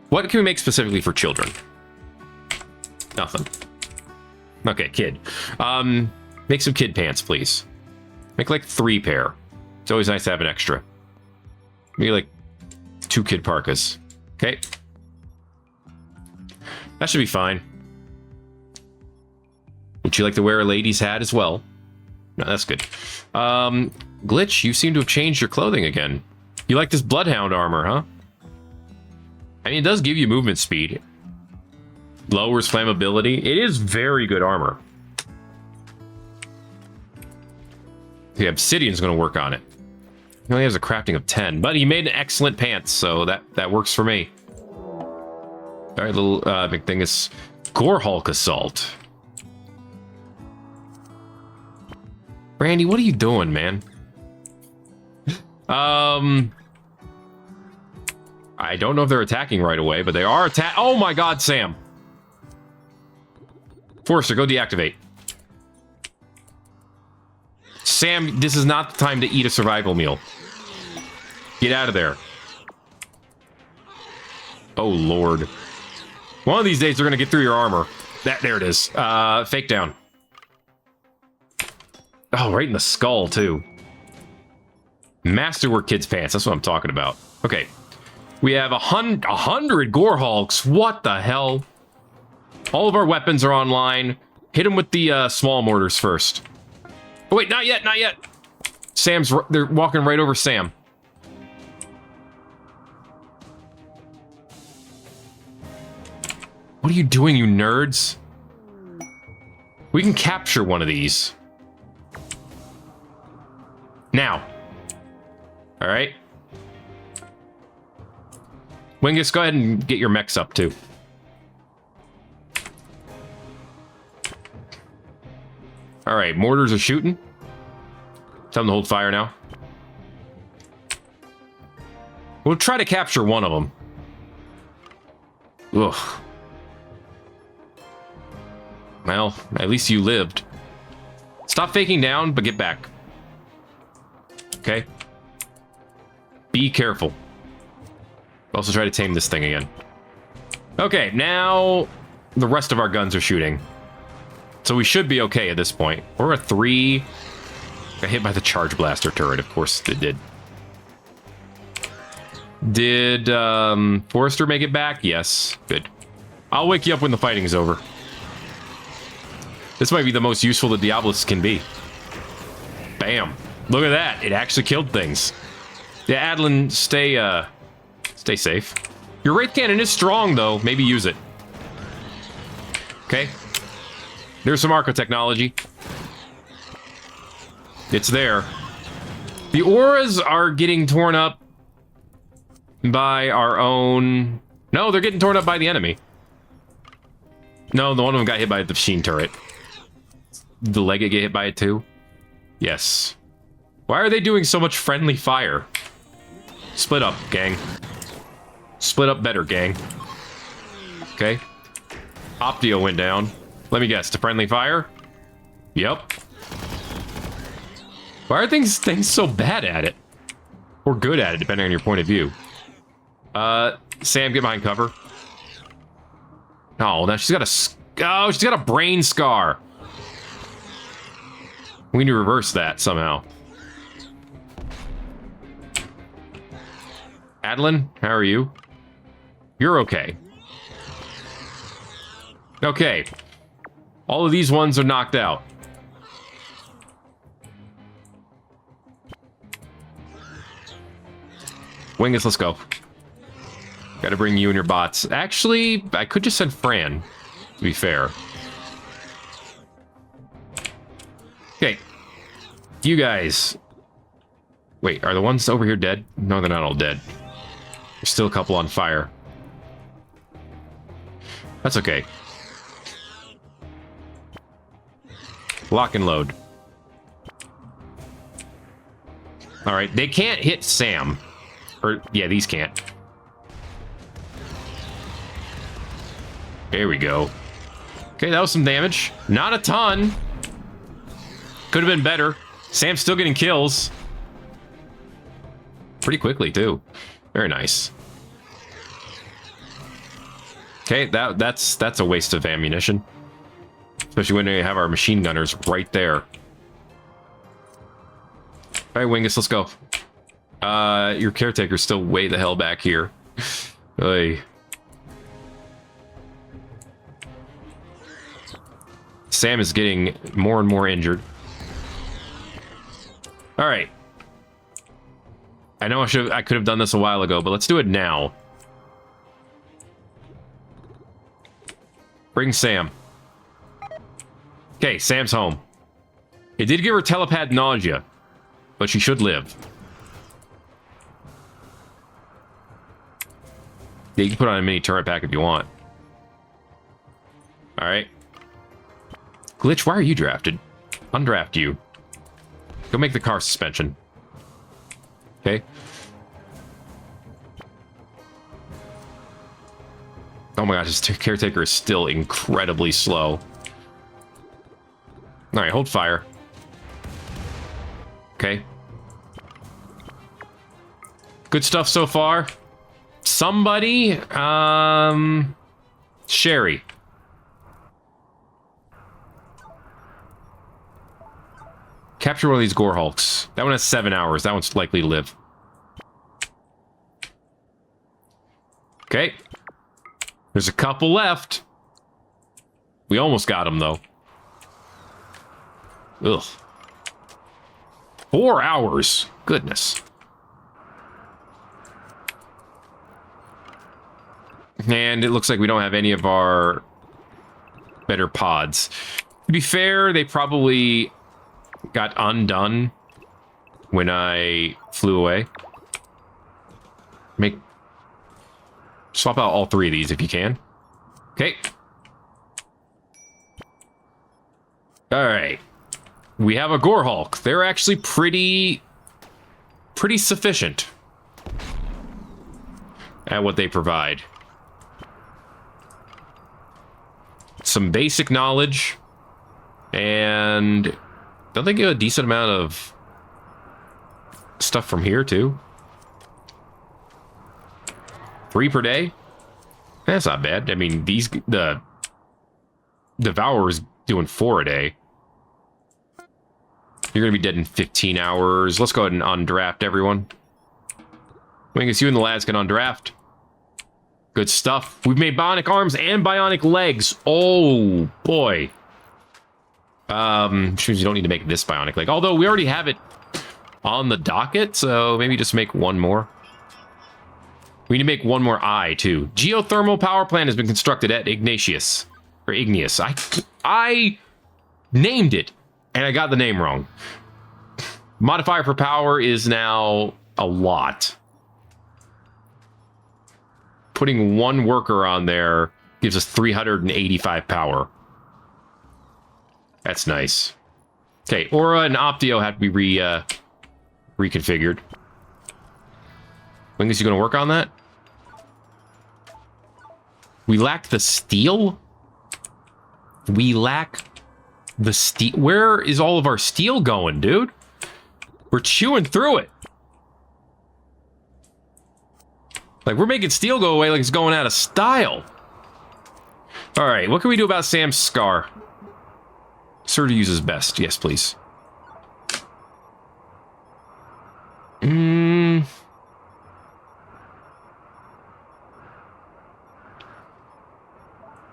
What can we make specifically for children? Nothing. Okay, kid. Make some kid pants, please. Make like 3 pair. It's always nice to have an extra. Maybe like 2 kid parkas. Okay. That should be fine. Would you like to wear a lady's hat as well? No, that's good. Glitch, you seem to have changed your clothing again. You like this Bloodhound armor, huh? I mean, it does give you movement speed. Lowers flammability. It is very good armor. The Obsidian's going to work on it. He only has a crafting of 10, but he made an excellent pants, so that works for me. All right, little big thing is Gore Hulk Assault. Brandy, what are you doing, man? I don't know if they're attacking right away, but they are oh my god, Sam. Forrester, go deactivate. Sam, this is not the time to eat a survival meal. Get out of there. Oh, Lord. One of these days, they're going to get through your armor. There it is. Fake down. Oh, right in the skull, too. Masterwork Kids Pants. That's what I'm talking about. Okay. We have 100 Gore Hulks. What the hell? All of our weapons are online. Hit them with the small mortars first. Oh, wait, not yet, not yet. They're walking right over Sam. What are you doing, you nerds? We can capture one of these. Now. All right. Wingus, go ahead and get your mechs up, too. All right, mortars are shooting. Tell them to hold fire now. We'll try to capture one of them. Ugh. Well, at least you lived. Stop faking down, but get back. Okay? Be careful. Also try to tame this thing again. Okay, now the rest of our guns are shooting. So we should be okay at this point. We're at 3. Got hit by the charge blaster turret, of course it did. Did Forrester make it back? Yes, good. I'll wake you up when the fighting is over. This might be the most useful the Diablos can be. Bam. Look at that. It actually killed things. Yeah, Adlin, stay safe. Your Wraith Cannon is strong, though. Maybe use it. Okay. There's some Arco technology. It's there. The auras are getting torn up by our own... No, they're getting torn up by the enemy. No, the one of them got hit by the machine turret. Did the Legate get hit by it too? Yes. Why are they doing so much friendly fire? Split up, gang. Split up better, gang. Okay. Optio went down. Let me guess, to friendly fire? Yep. Why are things so bad at it? Or good at it, depending on your point of view. Sam, get behind cover. Oh, now she's got a brain scar. We need to reverse that somehow. Adlin, how are you? You're okay. Okay. All of these ones are knocked out. Wingus, let's go. Gotta bring you and your bots. Actually, I could just send Fran, to be fair. Okay. You guys. Wait, are the ones over here dead? No, they're not all dead. There's still a couple on fire. That's okay. Lock and load. Alright, they can't hit Sam. Or, yeah, these can't. There we go. Okay, that was some damage. Not a ton. Could have been better. Sam's still getting kills. Pretty quickly, too. Very nice. Okay, that's a waste of ammunition. Especially when we have our machine gunners right there. All right, Wingus, let's go. Your caretaker's still way the hell back here. Oy. Sam is getting more and more injured. All right. I know I could have done this a while ago, but let's do it now. Bring Sam. Okay, Sam's home. It did give her telepath nausea, but she should live. Yeah, you can put on a mini turret pack if you want. All right. Glitch, why are you drafted? Undraft you. Go make the car suspension. Okay. Oh my gosh, this caretaker is still incredibly slow. All right, hold fire. Okay. Good stuff so far. Somebody, Sherry. Capture one of these gore hulks. That one has 7 hours. That one's likely to live. Okay. There's a couple left. We almost got them, though. Ugh. 4 hours. Goodness. And it looks like we don't have any of our better pods. To be fair, they probably got undone when I flew away. Swap out all 3 of these if you can. Okay. All right. We have a Gore Hulk. They're actually pretty sufficient at what they provide. Some basic knowledge, and don't they get a decent amount of stuff from here too? 3 per day? That's not bad. I mean, the Devourer's doing 4 a day. You're gonna be dead in 15 hours. Let's go ahead and undraft everyone. Wingus, you and the lads can undraft. Good stuff. We've made bionic arms and bionic legs. Oh boy. Shows you don't need to make this bionic leg. Although we already have it on the docket, so maybe just make one more. We need to make one more eye too. Geothermal power plant has been constructed at Igneous. I named it and I got the name wrong. Modifier for power is now a lot. Putting one worker on there gives us 385 power. That's nice. Okay, Aura and Optio have to be reconfigured. Wingus, you gonna work on that? We lack the steel? We lack the steel. Where is all of our steel going, dude? We're chewing through it. Like, we're making steel go away like it's going out of style. All right, what can we do about Sam's scar? Sir to use his best. Yes, please.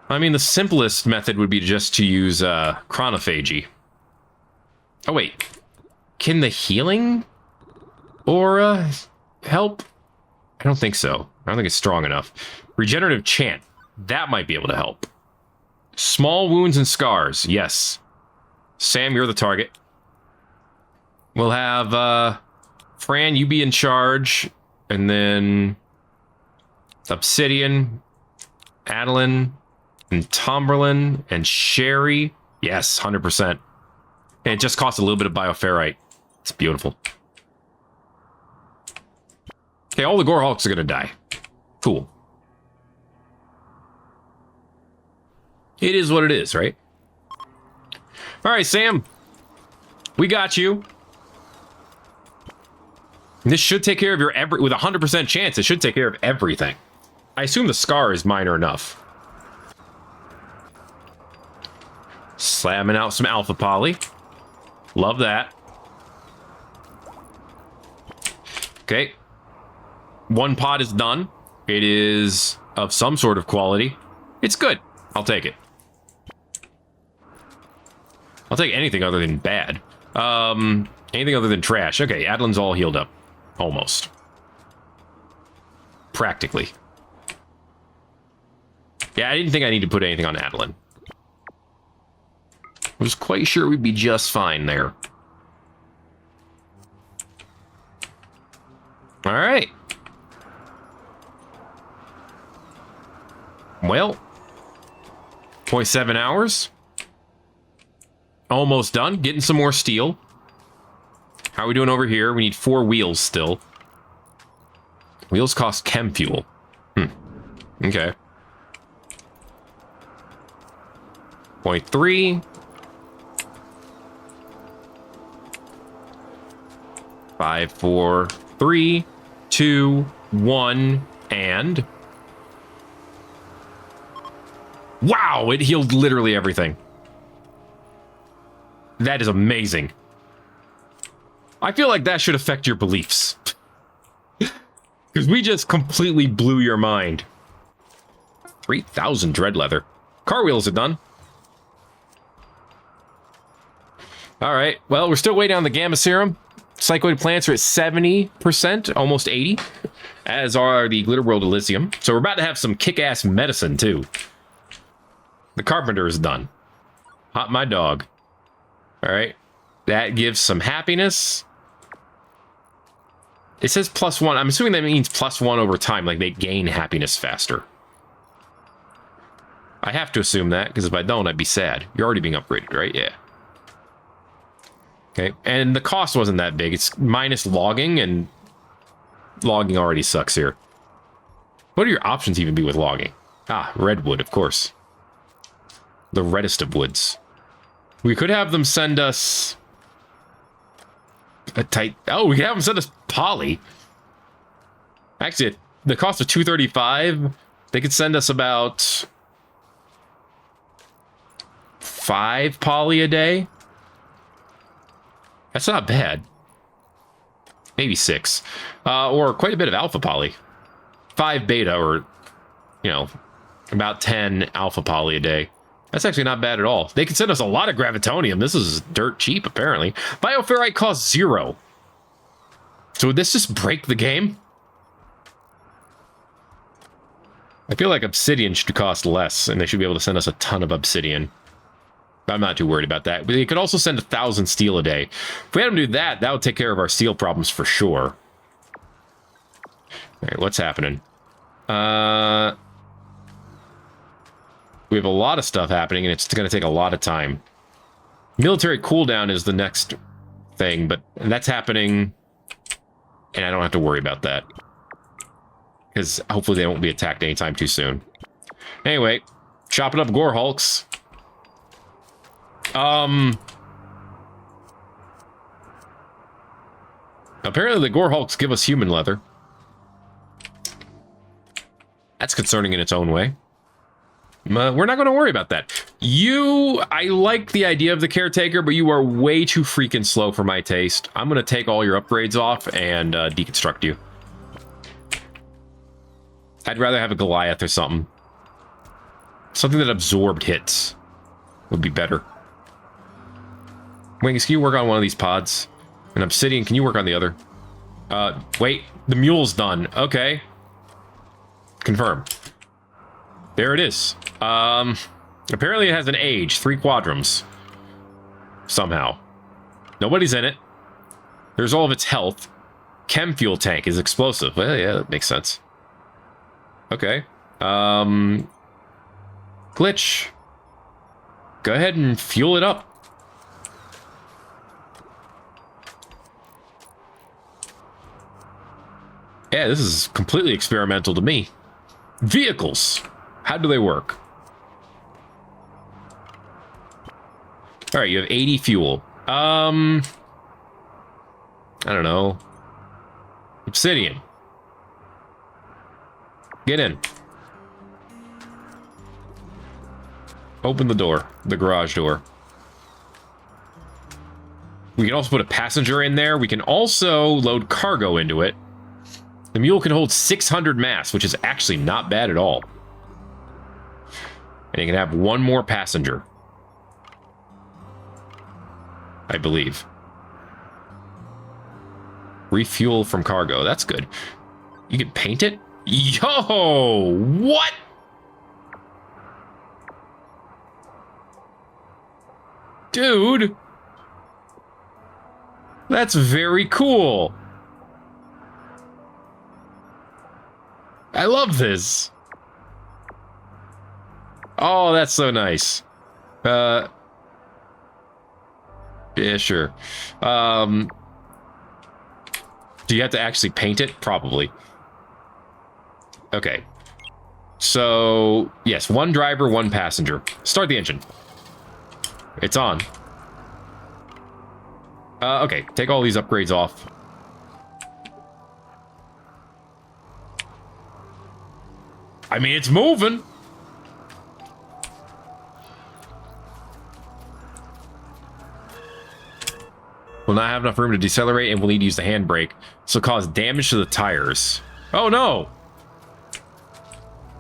I mean, the simplest method would be just to use chronophagy. Oh, wait. Can the healing aura help? I don't think so. I don't think it's strong enough. Regenerative chant. That might be able to help. Small wounds and scars. Yes. Sam, you're the target. We'll have Fran, you be in charge. And then Obsidian, Adeline, and Tomberlin, and Sherry. Yes, 100%. And it just costs a little bit of bioferrite. It's beautiful. Okay, all the Gore Hulks are gonna die. Cool. It is what it is, right? All right, Sam. We got you. This should take care of your with a 100% chance. It should take care of everything. I assume the scar is minor enough. Slamming out some alpha poly. Love that. Okay. One pod is done. It is of some sort of quality. It's good. I'll take it. I'll take anything other than bad. Anything other than trash. Okay, Adlin's all healed up. Almost. Practically. Yeah, I didn't think I needed to put anything on Adlin. I was quite sure we'd be just fine there. Alright. Well. 0.7 hours. Almost done. Getting some more steel. How are we doing over here? We need 4 wheels still. Wheels cost chem fuel. Okay. 0.3. 5, 4, 3, 2, 1, and... Wow! It healed literally everything. That is amazing. I feel like that should affect your beliefs. Because we just completely blew your mind. 3,000 dread leather. Car wheels are done. Alright, well, we're still waiting on the gamma serum. Psychoid plants are at 70%, almost 80%, as are the Glitterworld Elysium. So we're about to have some kick-ass medicine, too. The carpenter is done. Hot my dog. Alright, that gives some happiness. It says +1. I'm assuming that means +1 over time, like they gain happiness faster. I have to assume that, because if I don't, I'd be sad. You're already being upgraded, right? Yeah. Okay, and the cost wasn't that big. It's minus logging, and logging already sucks here. What do your options even be with logging? Ah, redwood, of course. The reddest of woods. We could have them send us a tight... Oh, we could have them send us poly. Actually, at the cost of 235, they could send us about 5 poly a day. That's not bad. Maybe 6. Or quite a bit of alpha poly. 5 beta, or, you know, about 10 alpha poly a day. That's actually not bad at all. They can send us a lot of gravitonium. This is dirt cheap, apparently. Bioferrite costs 0. So would this just break the game? I feel like obsidian should cost less, and they should be able to send us a ton of obsidian. I'm not too worried about that. But they could also send 1,000 steel a day. If we had them do that, that would take care of our steel problems for sure. All right, what's happening? We have a lot of stuff happening, and it's going to take a lot of time. Military cooldown is the next thing, but that's happening, and I don't have to worry about that. Because hopefully they won't be attacked anytime too soon. Anyway, chopping up gore hulks. Apparently the gore hulks give us human leather. That's concerning in its own way. We're not going to worry about that. I like the idea of the caretaker, but you are way too freaking slow for my taste. I'm going to take all your upgrades off and deconstruct you. I'd rather have a Goliath or something. Something that absorbed hits would be better. Wings, can you work on one of these pods? And Obsidian, can you work on the other? Wait, the mule's done. Okay. Confirm. There it is. Apparently it has an age, 3 quadrums. Somehow. Nobody's in it. There's all of its health. Chem fuel tank is explosive. Well, yeah, that makes sense. Okay. Glitch. Go ahead and fuel it up. Yeah, this is completely experimental to me. Vehicles. How do they work? All right, you have 80 fuel. I don't know. Obsidian. Get in. Open the door. The garage door. We can also put a passenger in there. We can also load cargo into it. The mule can hold 600 mass, which is actually not bad at all. And you can have one more passenger. I believe. Refuel from cargo. That's good. You can paint it? Yo! What? Dude! That's very cool. I love this. Oh, that's so nice. Yeah, sure. Do you have to actually paint it? Probably. Okay. So, yes, one driver, one passenger. Start the engine. It's on. Okay, take all these upgrades off. I mean, it's moving. We'll not have enough room to decelerate, and we'll need to use the handbrake. This will cause damage to the tires. Oh, no!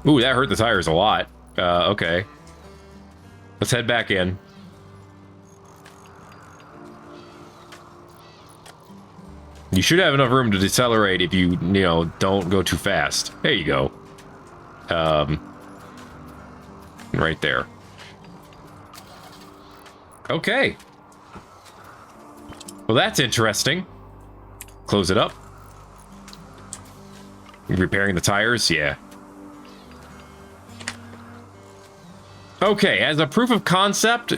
Ooh, that hurt the tires a lot. Okay. Let's head back in. You should have enough room to decelerate if you know, don't go too fast. There you go. Right there. Okay. Well, that's interesting. Close it up. Repairing the tires? Yeah. Okay, as a proof of concept,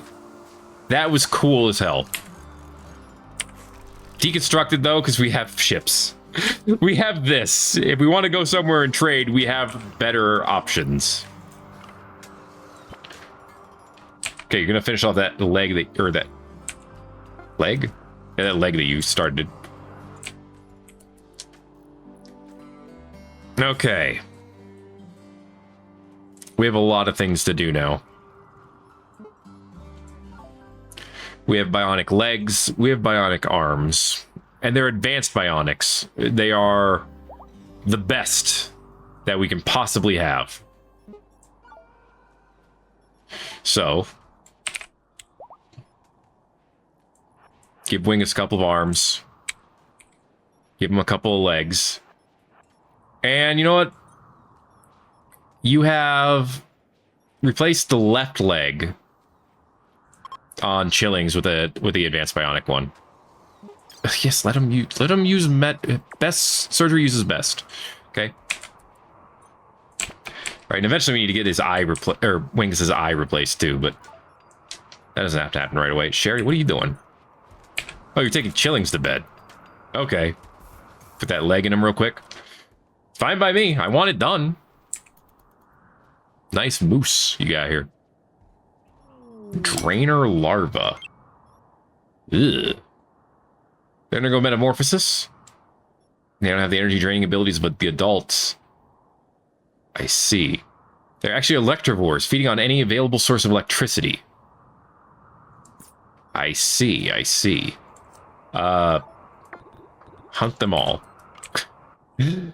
that was cool as hell. Deconstructed, though, because we have ships. We have this. If we want to go somewhere and trade, we have better options. Okay, you're going to finish off that leg that... Or that... Leg? Yeah, that leg that you started. Okay. We have a lot of things to do now. We have bionic legs. We have bionic arms. And they're advanced bionics. They are the best that we can possibly have. So, give Wingus a couple of arms. Give him a couple of legs. And you know what? You have replaced the left leg on Chillings with the advanced bionic one. Yes, let him use best surgery uses best. Okay. All right, and eventually we need to get his eye Wingus' eye replaced too, but that doesn't have to happen right away. Sherry, what are you doing? Oh, you're taking Chillings to bed. Okay. Put that leg in him real quick. Fine by me. I want it done. Nice moose you got here. Drainer larva. Ugh. They undergo metamorphosis. They don't have the energy draining abilities, but the adults. I see. They're actually electrovores, feeding on any available source of electricity. I see, I see. Hunt them all. Because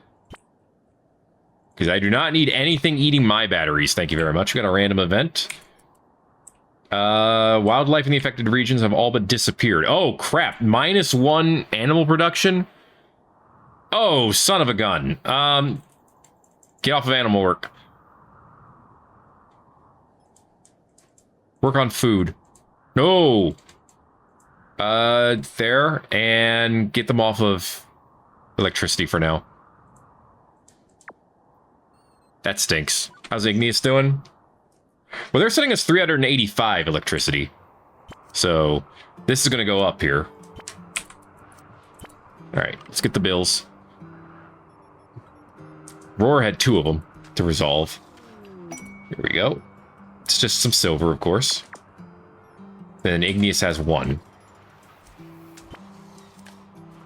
I do not need anything eating my batteries. Thank you very much. We got a random event. Wildlife in the affected regions have all but disappeared. Oh, crap. -1 animal production? Oh, son of a gun. Get off of animal work. Work on food. No. There. And get them off of electricity for now. That stinks. How's Igneous doing? Well, they're setting us 385 electricity. So, this is going to go up here. Alright, let's get the bills. Roar had 2 of them to resolve. Here we go. It's just some silver, of course. Then Igneous has 1.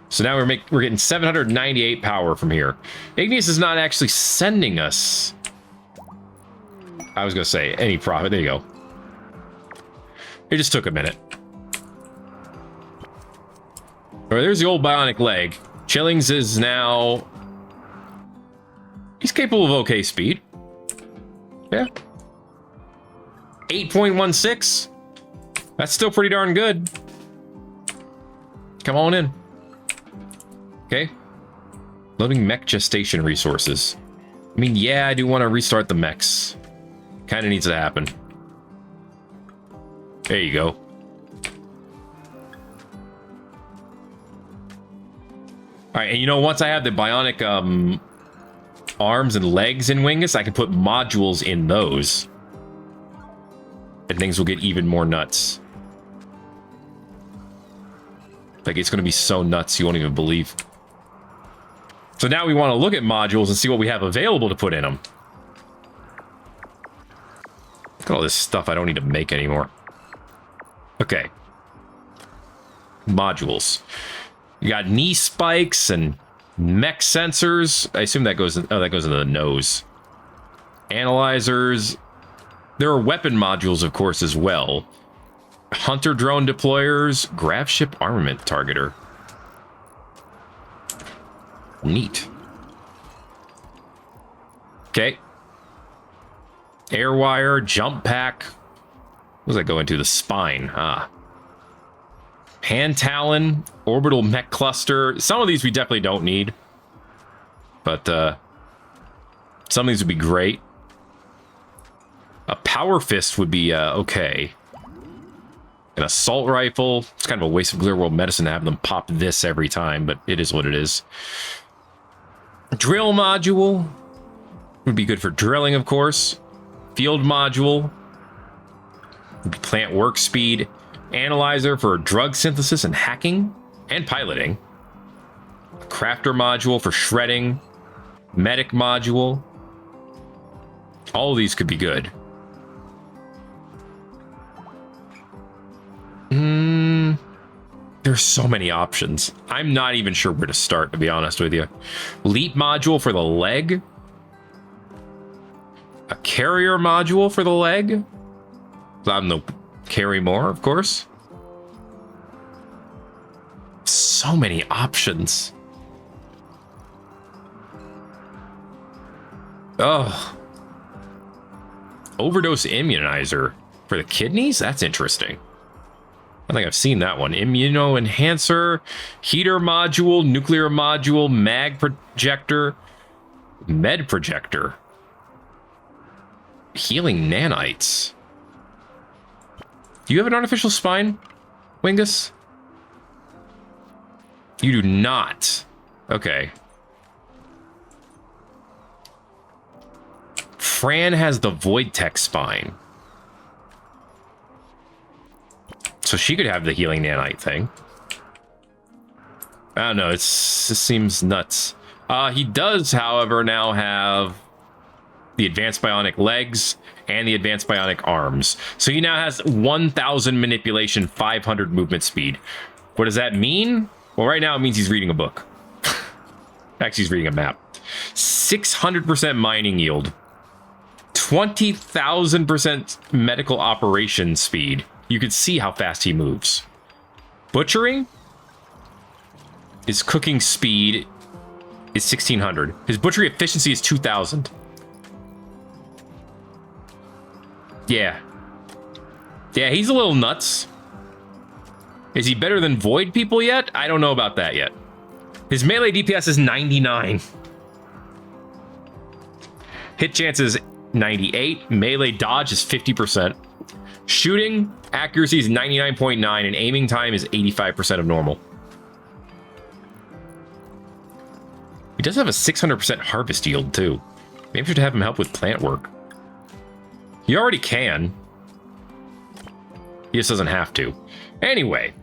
So now we're getting 798 power from here. Igneous is not actually sending us... I was going to say, any profit. There you go. It just took a minute. All right, there's the old bionic leg. Chillings is now... He's capable of okay speed. Yeah. 8.16. That's still pretty darn good. Come on in. Okay. Loading mech gestation resources. I mean, yeah, I do want to restart the mechs. Kind of needs to happen. There you go. Alright, and you know, once I have the bionic arms and legs in Wingus, I can put modules in those. And things will get even more nuts. Like, it's going to be so nuts you won't even believe. So now we want to look at modules and see what we have available to put in them. Look at all this stuff I don't need to make anymore. Okay. Modules. You got knee spikes and mech sensors. I assume that goes in, oh, that goes into the nose. Analyzers. There are weapon modules, of course, as well. Hunter drone deployers, grav ship armament targeter. Neat. Okay. Air wire, jump pack. What does that go into? The spine. Ah. Hand talon, orbital mech cluster. Some of these we definitely don't need. But some of these would be great. A power fist would be okay. An assault rifle. It's kind of a waste of Clear World medicine to have them pop this every time, but it is what it is. Drill module would be good for drilling, of course. Field module would be plant work speed. Analyzer for drug synthesis and hacking and piloting. A crafter module for shredding. Medic module. All of these could be good. There's so many options. I'm not even sure where to start, to be honest with you. Leap module for the leg. A carrier module for the leg. I'm no carry more, of course. So many options. Oh. Overdose immunizer for the kidneys? That's interesting. I think I've seen that one. Immuno enhancer, heater module, nuclear module, mag projector, med projector, healing nanites. Do you have an artificial spine, Wingus? You do not. Okay. Fran has the Void Tech spine. So she could have the healing nanite thing. I don't know. It seems nuts. He does, however, now have the advanced bionic legs and the advanced bionic arms. So he now has 1,000 manipulation, 500 movement speed. What does that mean? Well, right now it means he's reading a book. Actually, he's reading a map. 600% mining yield. 20,000% medical operation speed. You can see how fast he moves. Butchering? His cooking speed is 1,600. His butchery efficiency is 2,000. Yeah. Yeah, he's a little nuts. Is he better than Void people yet? I don't know about that yet. His melee DPS is 99. Hit chance is 98. Melee dodge is 50%. Shooting accuracy is 99.9 and aiming time is 85% of normal. He does have a 600% harvest yield too. Maybe we should have him help with plant work. He already can. He just doesn't have to. Anyway,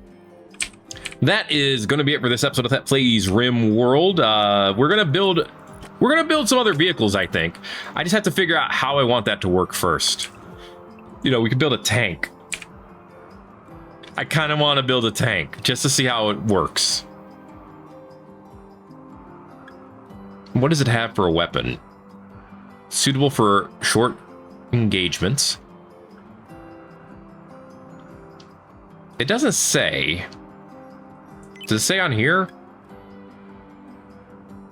that is going to be it for this episode of Thet Plays Rimworld. We're gonna build some other vehicles, I think. I just have to figure out how I want that to work first. You know, we could build a tank. I kind of want to build a tank just to see how it works. What does it have for a weapon? Suitable for short engagements. It doesn't say. Does it say on here?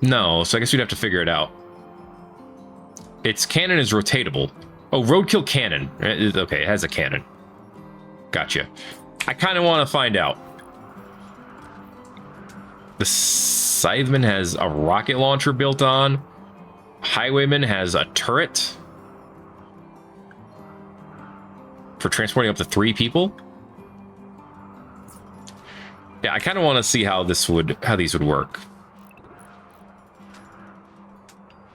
No, so I guess we'd have to figure it out. Its cannon is rotatable. Oh, roadkill cannon. Okay, it has a cannon. Gotcha. I kind of want to find out. The Scytheman has a rocket launcher built on. Highwayman has a turret for transporting up to 3 people. Yeah, I kind of want to see how these would work.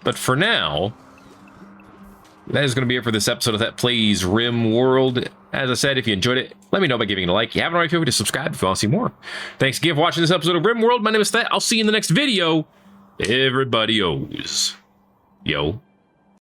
But for now, that is going to be it for this episode of That Plays Rimworld. As I said, if you enjoyed it, let me know by giving it a like. If you haven't already, feel free to subscribe if you want to see more. Thanks again for watching this episode of Rimworld. My name is Thet. I'll see you in the next video. Everybody owes. Yo.